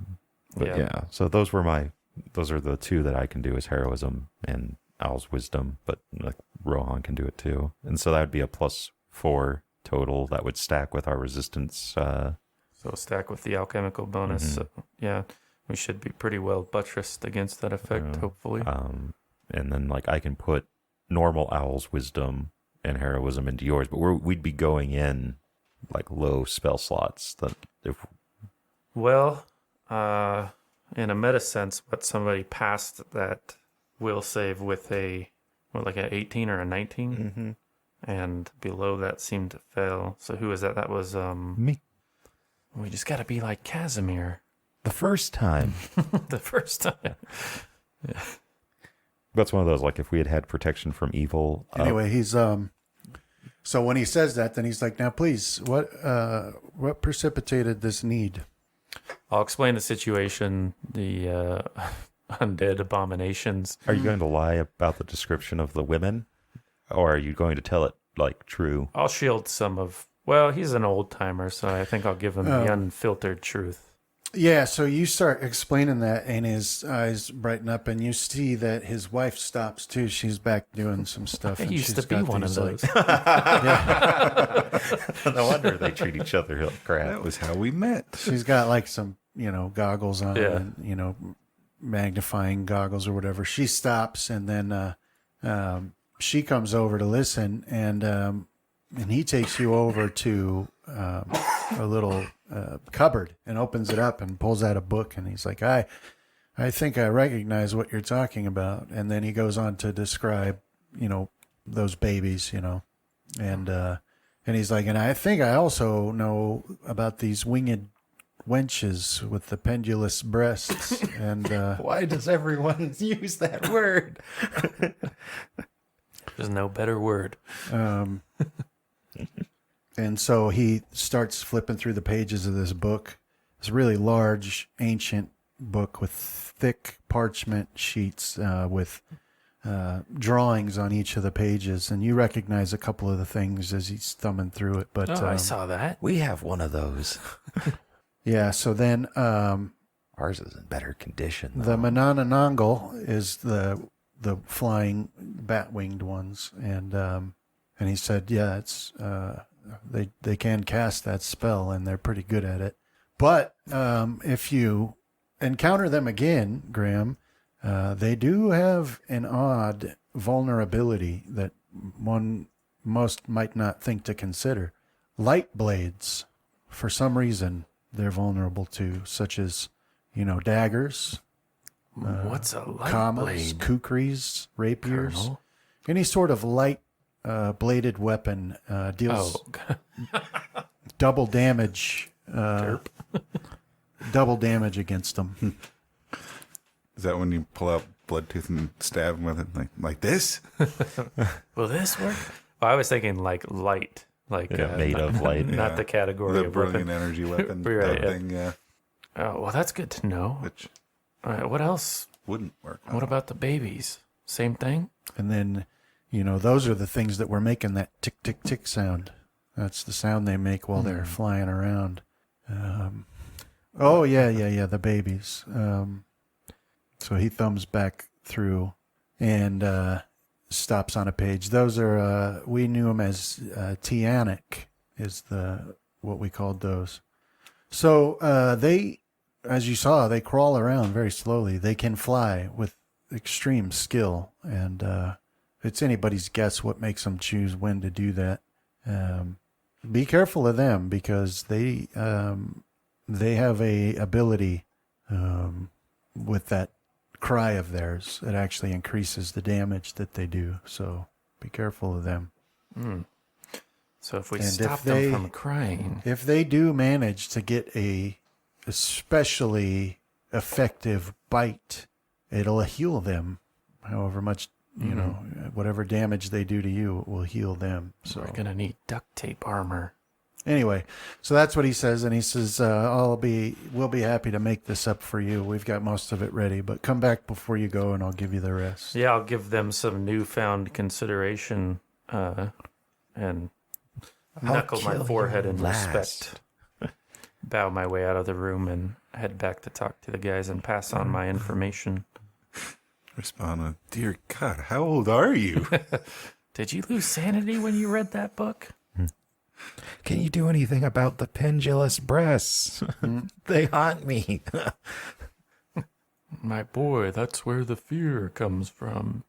But yeah, so those are the two that I can do is heroism and Owl's wisdom, but like Rohan can do it too. And so that would be a +4 total that would stack with our resistance. So stack with the alchemical bonus. So, yeah, we should be pretty well buttressed against that effect, hopefully. And then like I can put normal Owl's wisdom and heroism into yours, but we'd be going in like low spell slots. That if Well, in a meta sense, but somebody passed that will save with like an 18 or a 19, and below that seemed to fail. So who was that? That was me We just got to be like Casimir the first time. the first time. Yeah. That's one of those like if we had protection from evil. Anyway, he's so when he says that, then he's like, now please, what precipitated this need? I'll explain the situation, the undead abominations. Are you going to lie about the description of the women, or are you going to tell it like true? I'll shield some of. Well, he's an old timer, so I think I'll give him the unfiltered truth. Yeah, so you start explaining that, and his eyes brighten up, and you see that his wife stops too. She's back doing some stuff. I and used she's to be got one of these, those. No wonder they treat each other like crap. That was how we met. She's got like some, goggles on, Yeah. and, magnifying goggles or whatever. She stops, and then she comes over to listen, and he takes you over to a little cupboard and opens it up and pulls out a book, and he's like, I think I recognize what you're talking about. And then he goes on to describe, those babies, and he's like, and I think I also know about these winged wenches with the pendulous breasts. And Why does everyone use that word? There's no better word. and so he starts flipping through the pages of this book. It's a really large, ancient book with thick parchment sheets with drawings on each of the pages, and you recognize a couple of the things as he's thumbing through it. But I saw that. We have one of those. yeah, so then Ours is in better condition. the Manananangal is the flying bat-winged ones, and he said, yeah, it's they can cast that spell, and they're pretty good at it. But if you encounter them again, Graham, they do have an odd vulnerability that most might not think to consider. Light blades, for some reason, they're vulnerable to, such as, daggers, What's a light commas, blade? kukris, rapiers, Colonel? any sort of light bladed weapon deals Oh, double damage. Double damage against them. Is that when you pull out Bloodtooth and stab him with it like this? will this work? Well, I was thinking like light, like made of light. not the category The of brilliant weapon. energy weapon Right, type yeah. thing, yeah. Oh, well, that's good to know. Which All right, what else? wouldn't work. What about the babies? Same thing? And then, those are the things that were making that tick, tick, tick sound. That's the sound they make while they're flying around. The babies. So he thumbs back through and stops on a page. Those are, we knew them as Tianic is what we called those. So they, as you saw, they crawl around very slowly. They can fly with extreme skill, and it's anybody's guess what makes them choose when to do that. Be careful of them, because they have a ability with that cry of theirs that actually increases the damage that they do. So be careful of them. So if we And stop if them they- from crying, If they do manage to get a especially effective bite, it'll heal them. However much, whatever damage they do to you, it will heal them. So we're gonna need duct tape armor. anyway, so that's what he says, and he says, we'll be happy to make this up for you. We've got most of it ready, but come back before you go, and I'll give you the rest. Yeah, I'll give them some newfound consideration, and knuckle my forehead in respect, bow my way out of the room, and head back to talk to the guys and pass on my information. Respond with, "Dear God, how old are you?" Did you lose sanity when you read that book? Can you do anything about the pendulous breasts? They haunt me. My boy, that's where the fear comes from.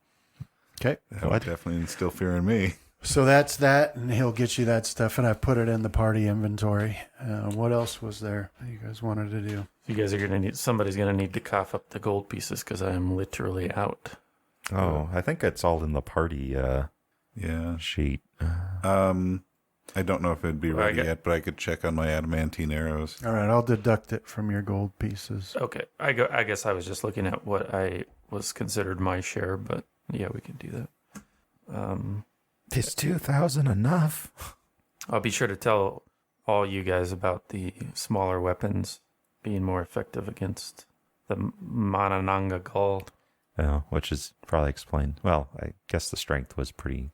Okay. That would definitely instill fear in me. So that's that, and he'll get you that stuff, and I put it in the party inventory. What else was there that you guys wanted to do? You guys are gonna need. Somebody's gonna need to cough up the gold pieces because I am literally out. Oh, I think it's all in the party Yeah. sheet. I don't know if it'd be Well, ready yet, but I could check on my adamantine arrows. All right, I'll deduct it from your gold pieces. Okay, I guess I was just looking at what I was considered my share, but yeah, we can do that. Is 2,000 enough? I'll be sure to tell all you guys about the smaller weapons being more effective against the Manananga Gall. Yeah, which is probably explained. Well, I guess the strength was pretty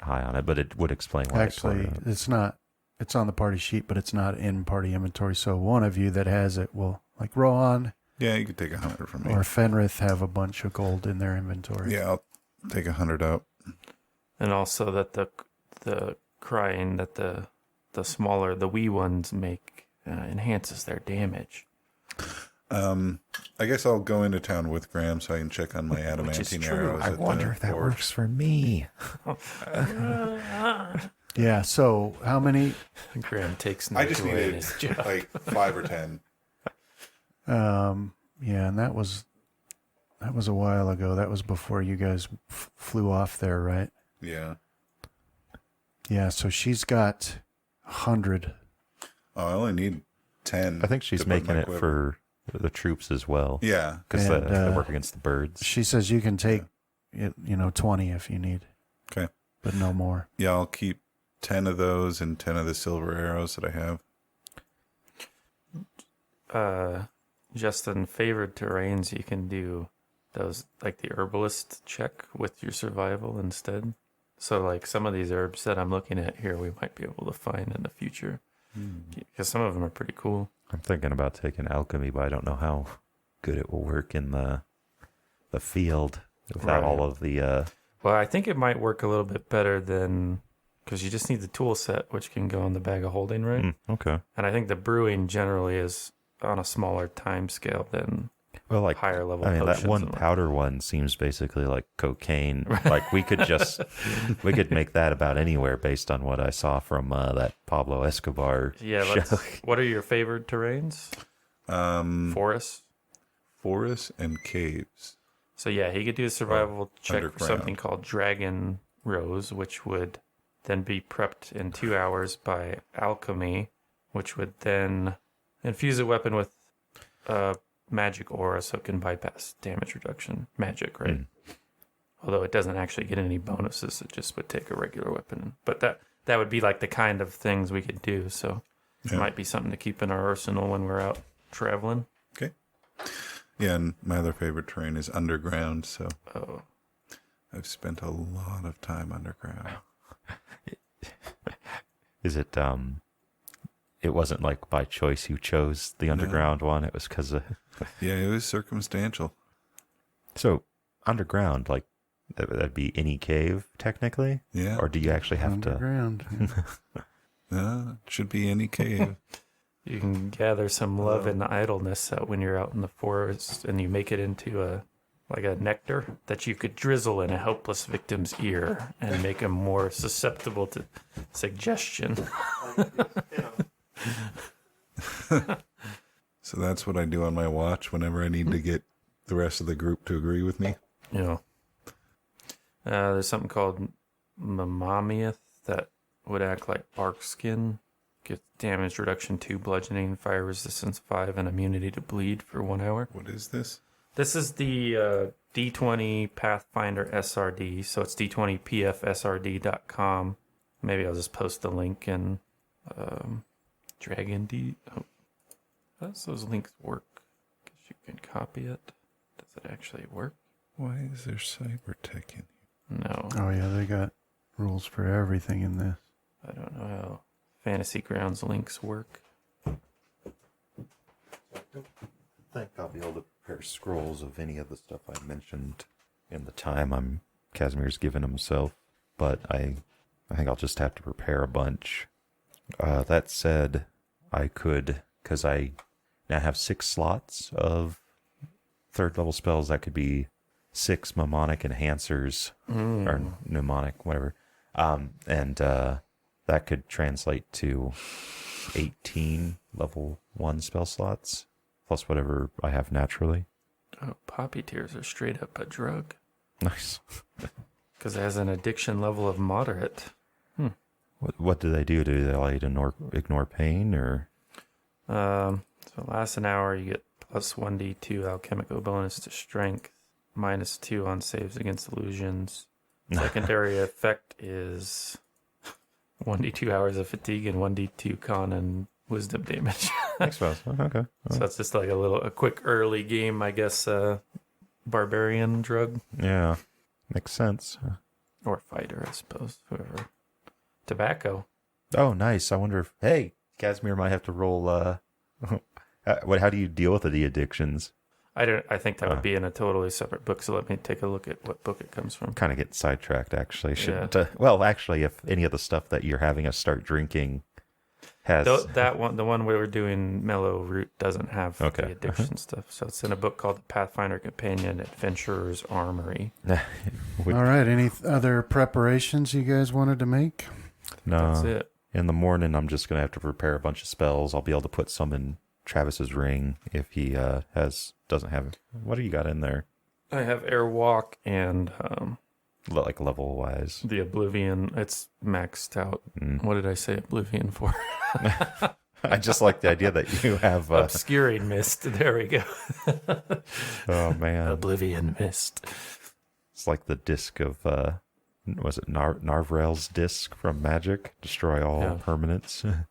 high on it, but it would explain why. Actually, it's not. It's on the party sheet, but it's not in party inventory. So one of you that has it will, like Rohan Yeah, you could take 100 from me. or Fenrith, have a bunch of gold in their inventory. Yeah, I'll take 100 out. And also that the crying that the smaller, the wee ones make enhances their damage. I guess I'll go into town with Graham so I can check on my adamantine true. arrows. I at wonder the if that forge. works for me. Yeah. So how many? Graham takes I just away in needed his job. like 5 or 10. Yeah, and that was a while ago. That was before you guys flew off there, right? Yeah. Yeah. So she's got 100. Oh, I only need 10. I think she's to put in making my it quiver. for the troops as well. Yeah. Because And, they work against the birds. She says you can take, 20 if you need, Okay. but no more. Yeah, I'll keep 10 of those and 10 of the silver arrows that I have. Justin, favored terrains, you can do those, like the herbalist check with your survival instead. So, like some of these herbs that I'm looking at here, we might be able to find in the future. Because some of them are pretty cool. I'm thinking about taking alchemy, but I don't know how good it will work in the field without Right. all of the. Well, I think it might work a little bit better than, because you just need the tool set, which can go in the bag of holding, right? Okay. And I think the brewing generally is on a smaller time scale than Well, like higher level I mean, that potions one and what- powder one seems basically like cocaine. Like we could make that about anywhere based on what I saw from that Pablo Escobar Yeah, show. what are your favored terrains? Forests? Forests and caves. So yeah, he could do a survival check for underground. something called Dragon Rose, which would then be prepped in 2 hours by alchemy, which would then infuse a weapon with magic aura so it can bypass damage reduction magic, right? Although it doesn't actually get any bonuses, it just would take a regular weapon. But that would be like the kind of things we could do, so it might be something to keep in our arsenal when we're out traveling. Okay. Yeah, and my other favorite terrain is underground, so Oh. I've spent a lot of time underground. Is it? It wasn't like by choice you chose the underground one. It was because of. Yeah, it was circumstantial. So underground, like that'd be any cave technically. Yeah. Or do you actually have to? Underground. It should be any cave. You can gather some love and idleness out when you're out in the forest, and you make it into a nectar that you could drizzle in a helpless victim's ear and make him more susceptible to suggestion. So that's what I do on my watch whenever I need to get the rest of the group to agree with me. There's something called Mamamiath that would act like bark skin. Gets damage reduction 2, bludgeoning, fire resistance 5, and immunity to bleed for 1 hour. What is this? This is the D20 Pathfinder SRD, so it's d20pfsrd.com. Maybe I'll just post the link in Dragon D. Oh, how does those links work? Guess you can copy it. Does it actually work? Why is there cyber tech in here? No, Oh yeah, they got rules for everything in this. I don't know how. Fantasy Grounds links work. I think I'll be able to prepare scrolls of any of the stuff I mentioned in the time Casimir's given himself, but I think I'll just have to prepare a bunch. That said, I could, because I now have 6 slots of 3rd level spells. That could be 6 mnemonic enhancers, or mnemonic, whatever. And that could translate to 18 level 1 spell slots, plus whatever I have naturally. Oh, poppy tears are straight up a drug. Nice. Because it has an addiction level of moderate. What do they do? Do they like ignore pain, or? So lasts an hour, you get plus 1d2 alchemical bonus to strength, minus 2 on saves against illusions. Secondary effect is 1d2 hours of fatigue and 1d2 con and wisdom damage. Next spells. Okay. So it's just like a quick early game, I guess, barbarian drug. Yeah, makes sense. Or fighter, I suppose, whoever. Tobacco. Oh, nice. I wonder if, hey, Casimir might have to roll, how do you deal with the addictions? I think that would be in a totally separate book, so let me take a look at what book it comes from. Kind of get sidetracked, actually. Shouldn't, Yeah. Well, actually, if any of the stuff that you're having us start drinking has... That one, the one we were doing, Mellow Root, doesn't have Okay. the addiction stuff. So it's in a book called The Pathfinder Companion Adventurer's Armory. would- All right. Any other preparations you guys wanted to make? No. That's it. In the morning, I'm just going to have to prepare a bunch of spells. I'll be able to put some in Travis's ring if he doesn't have it. What do you got in there? I have Airwalk and Like level-wise. the Oblivion. It's maxed out. Mm. What did I say Oblivion for? I just like the idea that you have... Obscuring Mist. There we go. oh, man. Oblivion Mist. It's like the disc of, was it Narvrel's disc from Magic? Destroy all Yeah. permanents.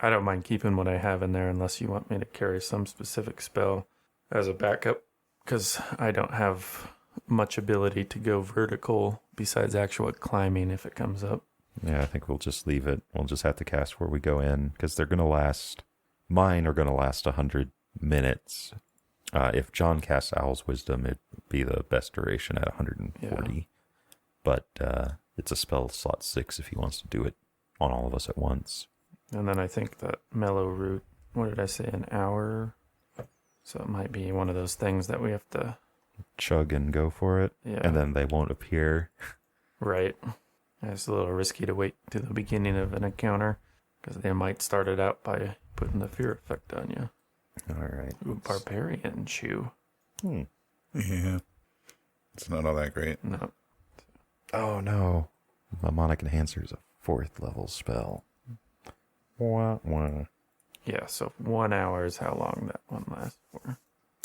I don't mind keeping what I have in there unless you want me to carry some specific spell as a backup, because I don't have much ability to go vertical besides actual climbing if it comes up. Yeah, I think we'll just leave it. We'll just have to cast where we go in, because they're going to last... Mine are going to last 100 minutes. If John casts Owl's Wisdom, it'd be the best duration at 140. Yeah. But it's a spell slot 6 if he wants to do it on all of us at once. And then I think that Mellow Root, what did I say, an hour? So it might be one of those things that we have to... Chug and go for it, Yeah. and then they won't appear. Right. It's a little risky to wait to the beginning of an encounter, because they might start it out by putting the fear effect on you. All right. Ooh, Barbarian Chew. Yeah. It's not all that great. No. Oh no. Mnemonic Enhancer is a 4th level spell. Wah, wah. Yeah, so 1 hour is how long that one lasts for.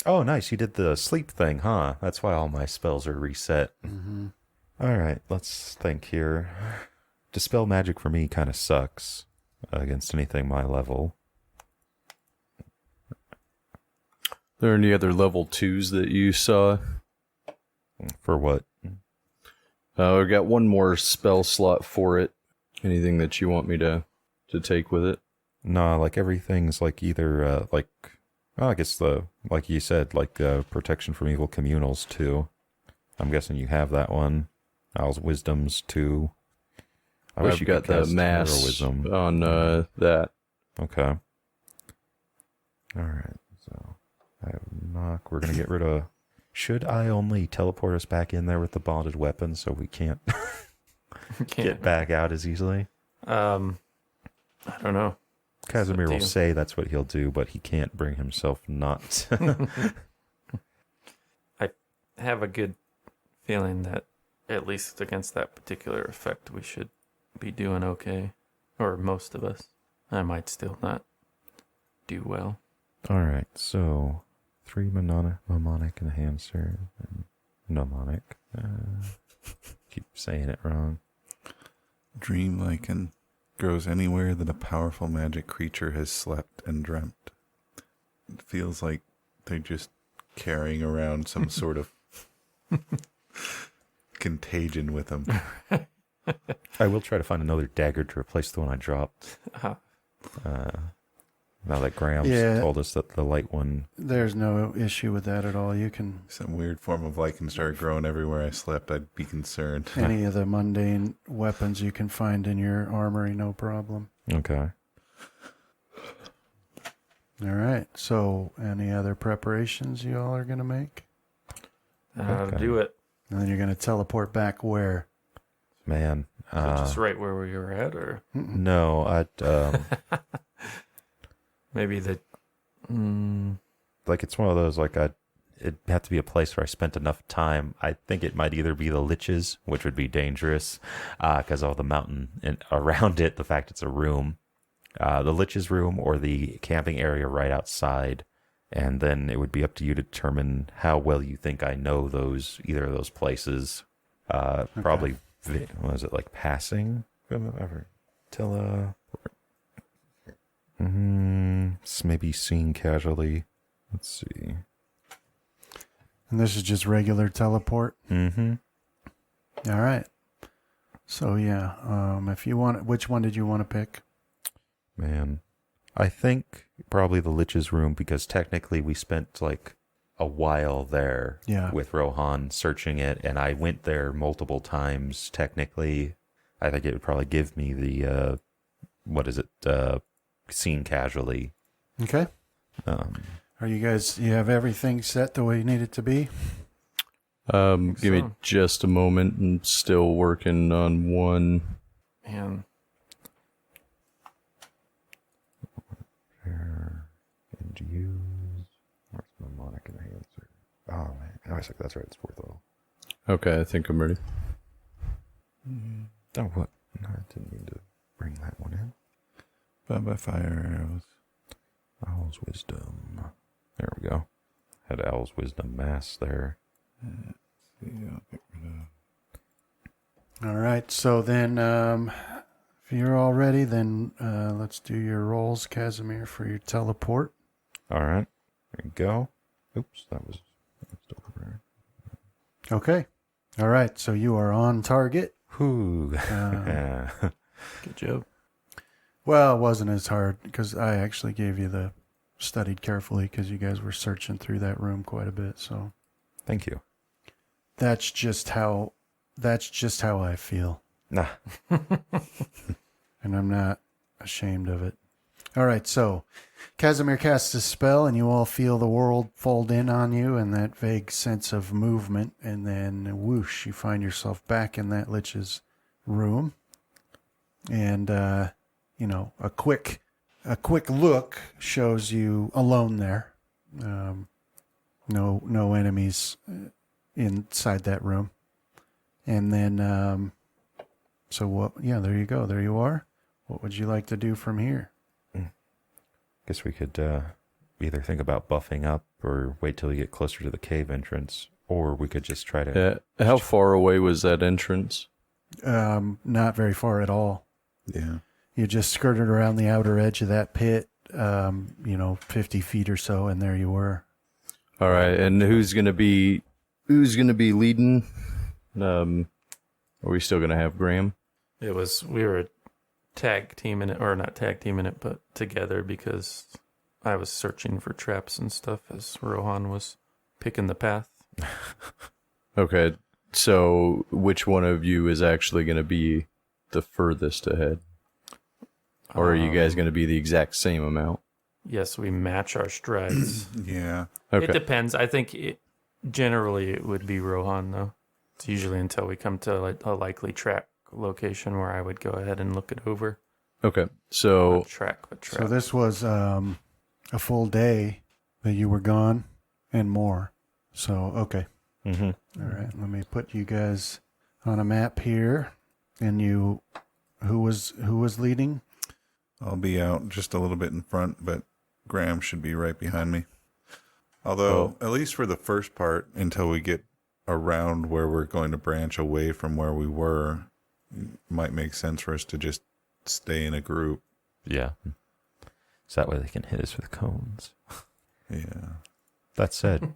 Oh, nice. You did the sleep thing, huh? That's why all my spells are reset. Mm-hmm. All right, let's think here. Dispel magic for me kind of sucks against anything my level. Are there any other level 2s that you saw? For what? I got one more spell slot for it. Anything that you want me to take with it? No, like everything's like either I guess like you said, like protection from evil communals too. I'm guessing you have that one. Owl's Wisdom's 2. I wish I've you got could the cast mass Heroism. on that. Okay. All right. So I have knock. We're gonna get rid of. Should I only teleport us back in there with the bonded weapon so we can't get back out as easily? I don't know. Casimir will deal. say that's what he'll do, but he can't bring himself not. I have a good feeling that at least against that particular effect, we should be doing okay. Or most of us. I might still not do well. All right. So 3 mnemonic enhancer and mnemonic. Keep saying it wrong. Dream lichen grows anywhere that a powerful magic creature has slept and dreamt. It feels like they're just carrying around some sort of contagion with them. I will try to find another dagger to replace the one I dropped. Now that Graham's told us that the light one... There's no issue with that at all. You can... Some weird form of lichen started growing everywhere I slept. I'd be concerned. Any of the mundane weapons you can find in your armory, no problem. Okay. All right. So, any other preparations you all are going to make? Do it. And then you're going to teleport back where? Man. Just right where we were at, or No, I'd... maybe the. like, it's one of those, like, it'd have to be a place where I spent enough time. I think it might either be the liches, which would be dangerous because of the mountain and around it, the fact it's a room. The liches room or the camping area right outside. And then it would be up to you to determine how well you think I know either of those places. Probably, what was it, like passing? Maybe seen casually. Let's see. And this is just regular teleport? Mm-hmm. All right. So, yeah. If you want... Which one did you want to pick? Man. I think probably the Lich's room, because technically we spent like a while there with Rohan searching it, and I went there multiple times. Technically, I think it would probably give me the seen casually. Okay. Are you guys? You have everything set the way you need it to be? Give me just a moment. I'm still working on one. Man. And use. Where's my mnemonic enhancer? Oh man, I was like, that's right. It's 4th level. Okay, I think I'm ready. Oh what? No, I didn't mean to bring that one in. Bye-bye fire arrows. Owl's wisdom. There we go. Had Owl's wisdom mass there. Let's see, I'll get rid of... All right. So then, if you're all ready, then let's do your rolls, Casimir, for your teleport. All right. There you go. Oops, that was over. Okay. All right. So you are on target. Whoo. Good job. Well, it wasn't as hard because I actually gave you studied carefully because you guys were searching through that room quite a bit. So Thank you. that's just how I feel. Nah. And I'm not ashamed of it. All right, so Casimir casts a spell, and you all feel the world fold in on you and that vague sense of movement, and then whoosh, you find yourself back in that Lich's room. And, a quick look shows you alone there. No enemies inside that room. And then, so what? Yeah, there you go. There you are. What would you like to do from here? Guess we could either think about buffing up or wait till we get closer to the cave entrance, or we could just try to... How far away was that entrance? Not very far at all. Yeah. You just skirted around the outer edge of that pit, 50 feet or so, and there you were. All right, and who's gonna be leading? Are we still gonna have Graham? We were tag teaming it, or not tag teaming it, but together, because I was searching for traps and stuff as Rohan was picking the path. Okay, so which one of you is actually going to be the furthest ahead? Or are you guys going to be the exact same amount? Yes, we match our strides. Yeah. Okay. It depends. I think generally it would be Rohan, though. It's usually until we come to a likely trap location where I would go ahead and look it over. Okay, so Not track, but trap. So this was a full day that you were gone and more. So, okay. Mm-hmm. All right, let me put you guys on a map here. And who was leading? I'll be out just a little bit in front, but Graham should be right behind me. Although, at least for the first part, until we get around where we're going to branch away from where we were, it might make sense for us to just stay in a group. Yeah. So that way they can hit us with cones. Yeah. That said,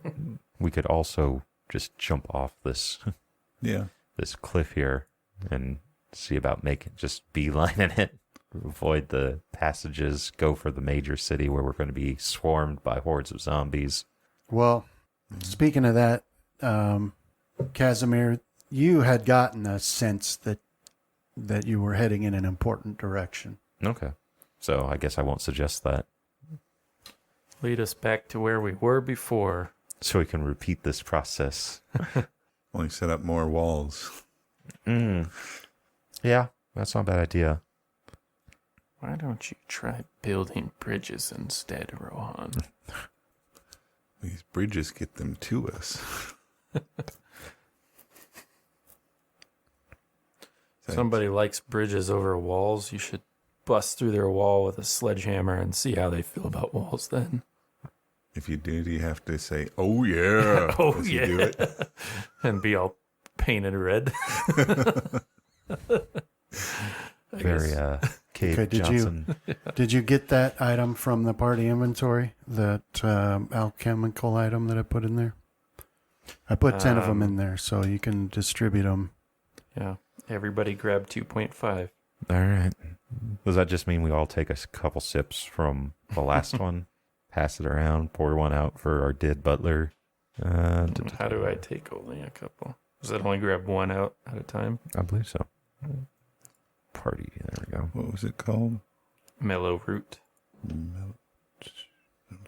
we could also just jump off this Yeah. this cliff here and see about just beelining it, avoid the passages, go for the major city where we're going to be swarmed by hordes of zombies. Well, speaking of that, Casimir, you had gotten a sense that you were heading in an important direction. Okay. So I guess I won't suggest that. Lead us back to where we were before. So we can repeat this process. Only set up more walls. Yeah, that's not a bad idea. Why don't you try building bridges instead, Rohan? These bridges get them to us. Somebody likes bridges over walls. You should bust through their wall with a sledgehammer and see how they feel about walls then. If you do, you have to say, "Oh yeah!" Oh, as you do yeah. it. And be all painted red. Very Cave Okay, Johnson. Did you get that item from the party inventory? That alchemical item that I put in there? I put 10 of them in there, so you can distribute them. Yeah. Everybody grab 2.5. All right. Does that just mean we all take a couple sips from the last one, pass it around, pour one out for our dead butler? How do I take only a couple? Does that only grab one out at a time? I believe so. Party. There we go. What was it called? Mellow root. Let's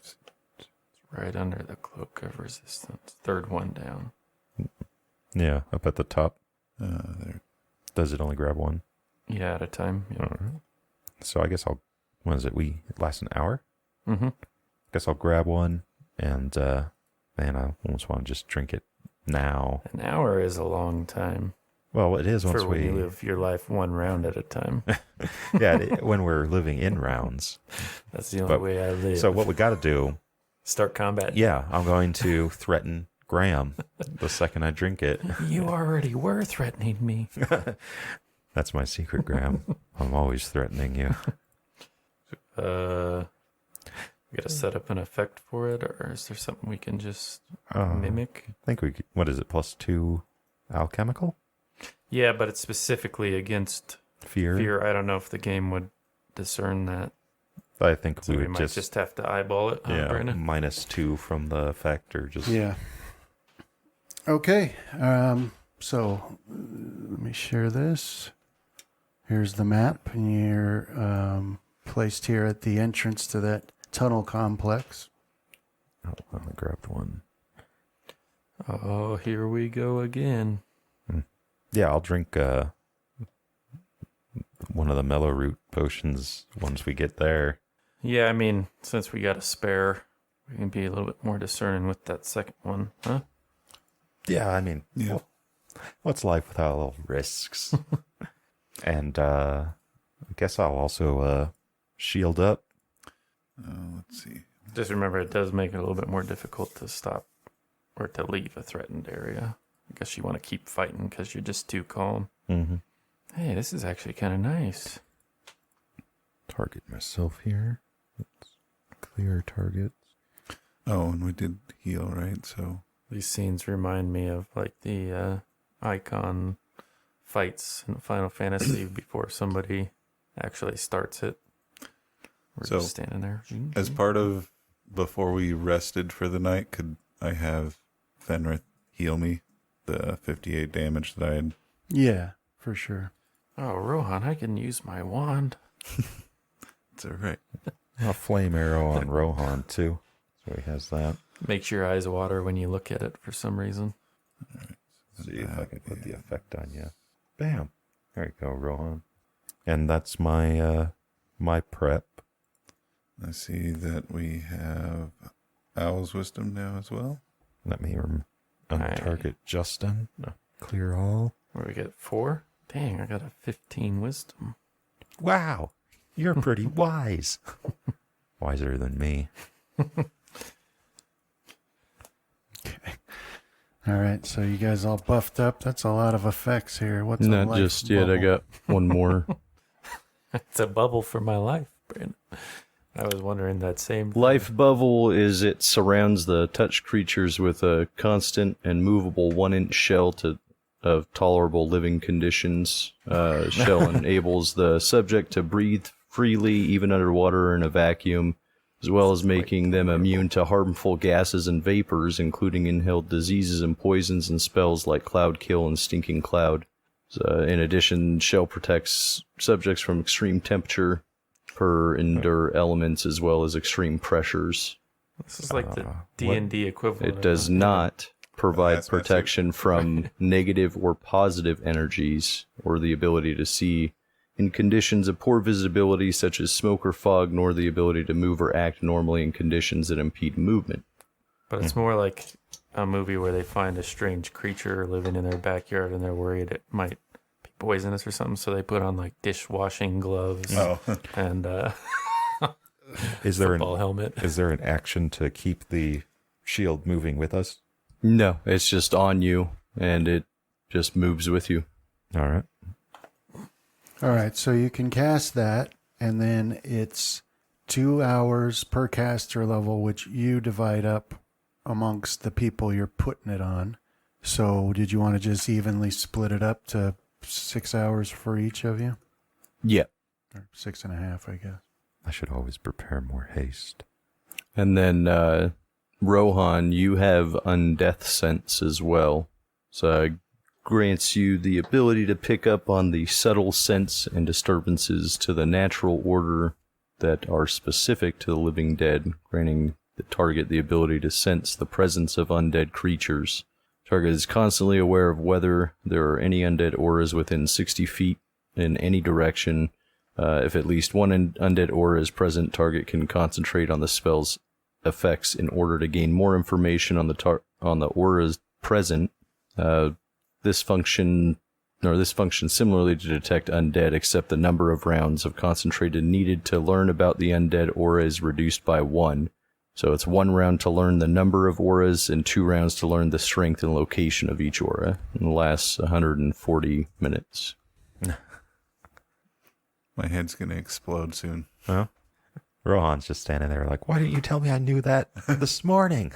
see. It's right under the cloak of resistance. Third one down. Yeah, up at the top. There. Does it only grab one? Yeah, at a time. Yeah. All right. So I guess what is it? It lasts an hour? Mm-hmm. Guess I'll grab one, and man, I almost want to just drink it now. An hour is a long time. Well, it is once for when we you live your life one round at a time. yeah, when we're living in rounds. That's the only way I live. So what we got to do? Start combat. Yeah, I'm going to threaten Graham the second I drink it. You already were threatening me. That's my secret, Graham. I'm always threatening you. We got to set up an effect for it, or is there something we can just mimic? I think we could, what is it, +2 alchemical? Yeah, but it's specifically against Fear. I don't know if the game would discern that. I think So we we would might just have to eyeball it, yeah, Brandon? -2 from the effect, or just Yeah. Okay. So let me share this. Here's the map, and you're placed here at the entrance to that tunnel complex. Oh, I grabbed one. Oh, here we go again. Yeah, I'll drink one of the mellow root potions once we get there. Yeah, I mean, since we got a spare, we can be a little bit more discerning with that second one, huh? Yeah, I mean, Yeah. what's life without little risks? And I guess I'll also shield up. Let's see. Just remember, it does make it a little bit more difficult to stop or to leave a threatened area. I guess you want to keep fighting because you're just too calm. Mm-hmm. Hey, this is actually kind of nice. Target myself here. Let's clear targets. Oh, and we did heal, right? So These scenes remind me of like the icon fights in Final Fantasy before somebody actually starts it. We're So, just standing there. as part of before we rested for the night, could I have Fenrith heal me the 58 damage that I had? Yeah, for sure. Oh, Rohan, I can use my wand. It's all right. A flame arrow on Rohan too, so he has that. Makes your eyes water when you look at it for some reason. See if I can put the effect on you. Bam! There you go, Rohan. And that's my my prep. I see that we have Owl's Wisdom now as well. Let me untarget Justin. Clear all. Where we get 4? Dang, I got a 15 wisdom. Wow, you're pretty wise. Wiser than me. All right, so you guys all buffed up. That's a lot of effects here. What's a Not life just yet. I bubble? got one more. It's a bubble for my life, Brandon. I was wondering that same. Life bubble is it surrounds the touched creatures with a constant and movable 1-inch shell to of tolerable living conditions. Shell enables the subject to breathe freely, even underwater or in a vacuum, as well as making them immune to harmful gases and vapors, including inhaled diseases and poisons and spells like Cloud Kill and Stinking Cloud. So, in addition, Shell protects subjects from extreme temperature, endure elements, as well as extreme pressures. This is like the D&D equivalent. It does not provide protection from negative or positive energies or the ability to see in conditions of poor visibility such as smoke or fog, nor the ability to move or act normally in conditions that impede movement. But it's more like a movie where they find a strange creature living in their backyard and they're worried it might be poisonous or something, so they put on like dishwashing gloves and Is there football helmet. Is there an action to keep the shield moving with us? No, it's just on you, and it just moves with you. All right. All right, so you can cast that, and then it's 2 hours per caster level, which you divide up amongst the people you're putting it on. So did you want to just evenly split it up to 6 hours for each of you? Yeah. Or 6.5, I guess. I should always prepare more haste. And then, Rohan, you have Undeath Sense as well. So it grants you the ability to pick up on the subtle sense and disturbances to the natural order that are specific to the living dead, granting the target the ability to sense the presence of undead creatures. Target is constantly aware of whether there are any undead auras within 60 feet in any direction. If at least one undead aura is present, target can concentrate on the spell's effects in order to gain more information on the auras present. This functions similarly to detect undead, except the number of rounds of concentrated needed to learn about the undead aura is reduced by 1. So it's 1 round to learn the number of auras and 2 rounds to learn the strength and location of each aura. And lasts 140 minutes. My head's going to explode soon. Well, Rohan's just standing there like, why didn't you tell me I knew that this morning?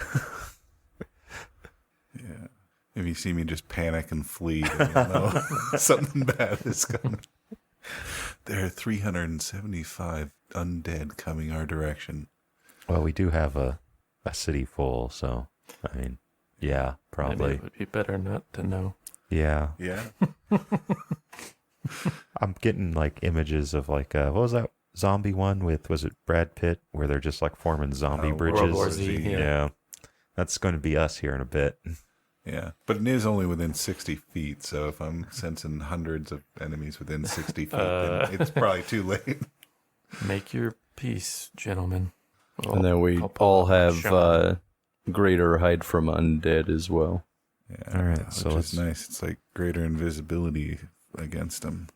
Yeah. If you see me just panic and flee, then you'll know something bad is coming. There are 375 undead coming our direction. Well, we do have a city full, so, I mean, yeah, probably. Maybe it would be better not to know. Yeah. Yeah. I'm getting, like, images of, like, what was that zombie one with, was it Brad Pitt, where they're just, like, forming zombie bridges? World War Z, yeah. That's going to be us here in a bit. Yeah. But it is only within 60 feet, so if I'm sensing hundreds of enemies within 60 feet, then it's probably too late. Make your peace, gentlemen. And then we all have greater hide from undead as well. Yeah. All right, Which so is let's- nice. It's like greater invisibility against them.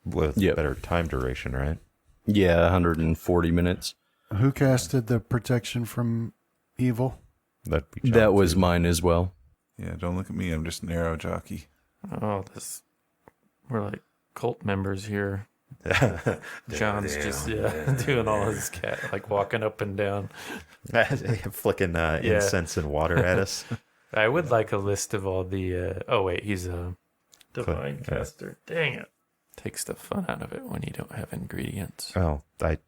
With Yep. better time duration, right? Yeah, 140 minutes. Who casted the protection from evil? That'd be John, That was too. mine as well. Yeah, don't look at me. I'm just an arrow jockey. Oh, we're like cult members here. John's just doing all his cat, like walking up and down. Flicking incense and water at us. I would like a list of all the. Oh wait, he's a divine Yeah. caster. Dang it! Takes the fun out of it when you don't have ingredients. Oh, I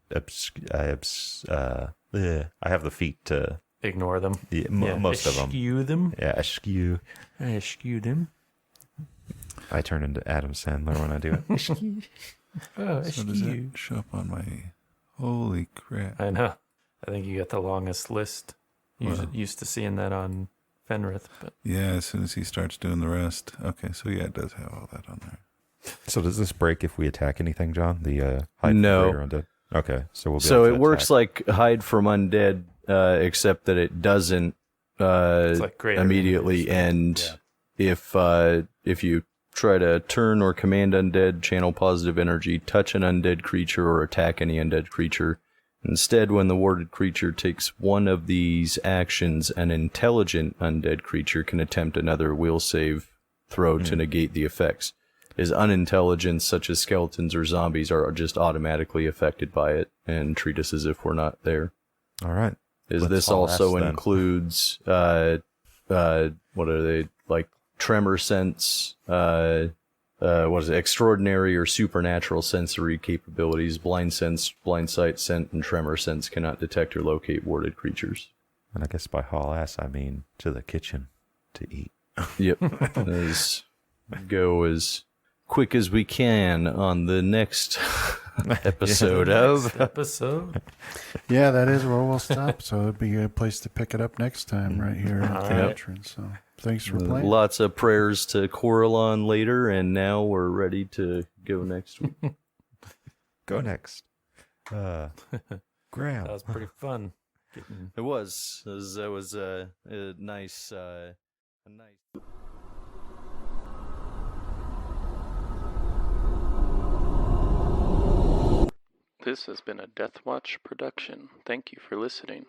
have the feet to Ignore them. most of them. Eschew them. Yeah, eschew. I eschew them. I turn into Adam Sandler when I do it. Oh, So does that show up on my... Holy crap. I know. I think you got the longest list. Used to seeing that on Fenrith, but Yeah, as soon as he starts doing the rest. Okay, so yeah, it does have all that on there. So does this break if we attack anything, John? The hide No. from greater undead? Okay, so we'll be So able it to works attack. like hide from undead, except that it doesn't it's like greater immediately enemies. end if you try to turn or command undead, channel positive energy, touch an undead creature, or attack any undead creature. Instead, when the warded creature takes one of these actions, an intelligent undead creature can attempt another will save throw to negate the effects. His unintelligence, such as skeletons or zombies, are just automatically affected by it and treat us as if we're not there. All right. Is Let's this haul also ass then. includes what are they, like tremor sense, what is it, extraordinary or supernatural sensory capabilities. Blind sense, blind sight, scent, and tremor sense cannot detect or locate warded creatures. And I guess by haul ass, I mean to the kitchen to eat. Yep. Let's go as quick as we can on the next episode Episode. Yeah, that is where we'll stop. So it'd be a good place to pick it up next time, right here at the right. entrance. So thanks for playing. Lots of prayers to Coralon later, and now we're ready to go next week. Go next. Graham. That was pretty fun. It was a nice. This has been a Death Watch production. Thank you for listening.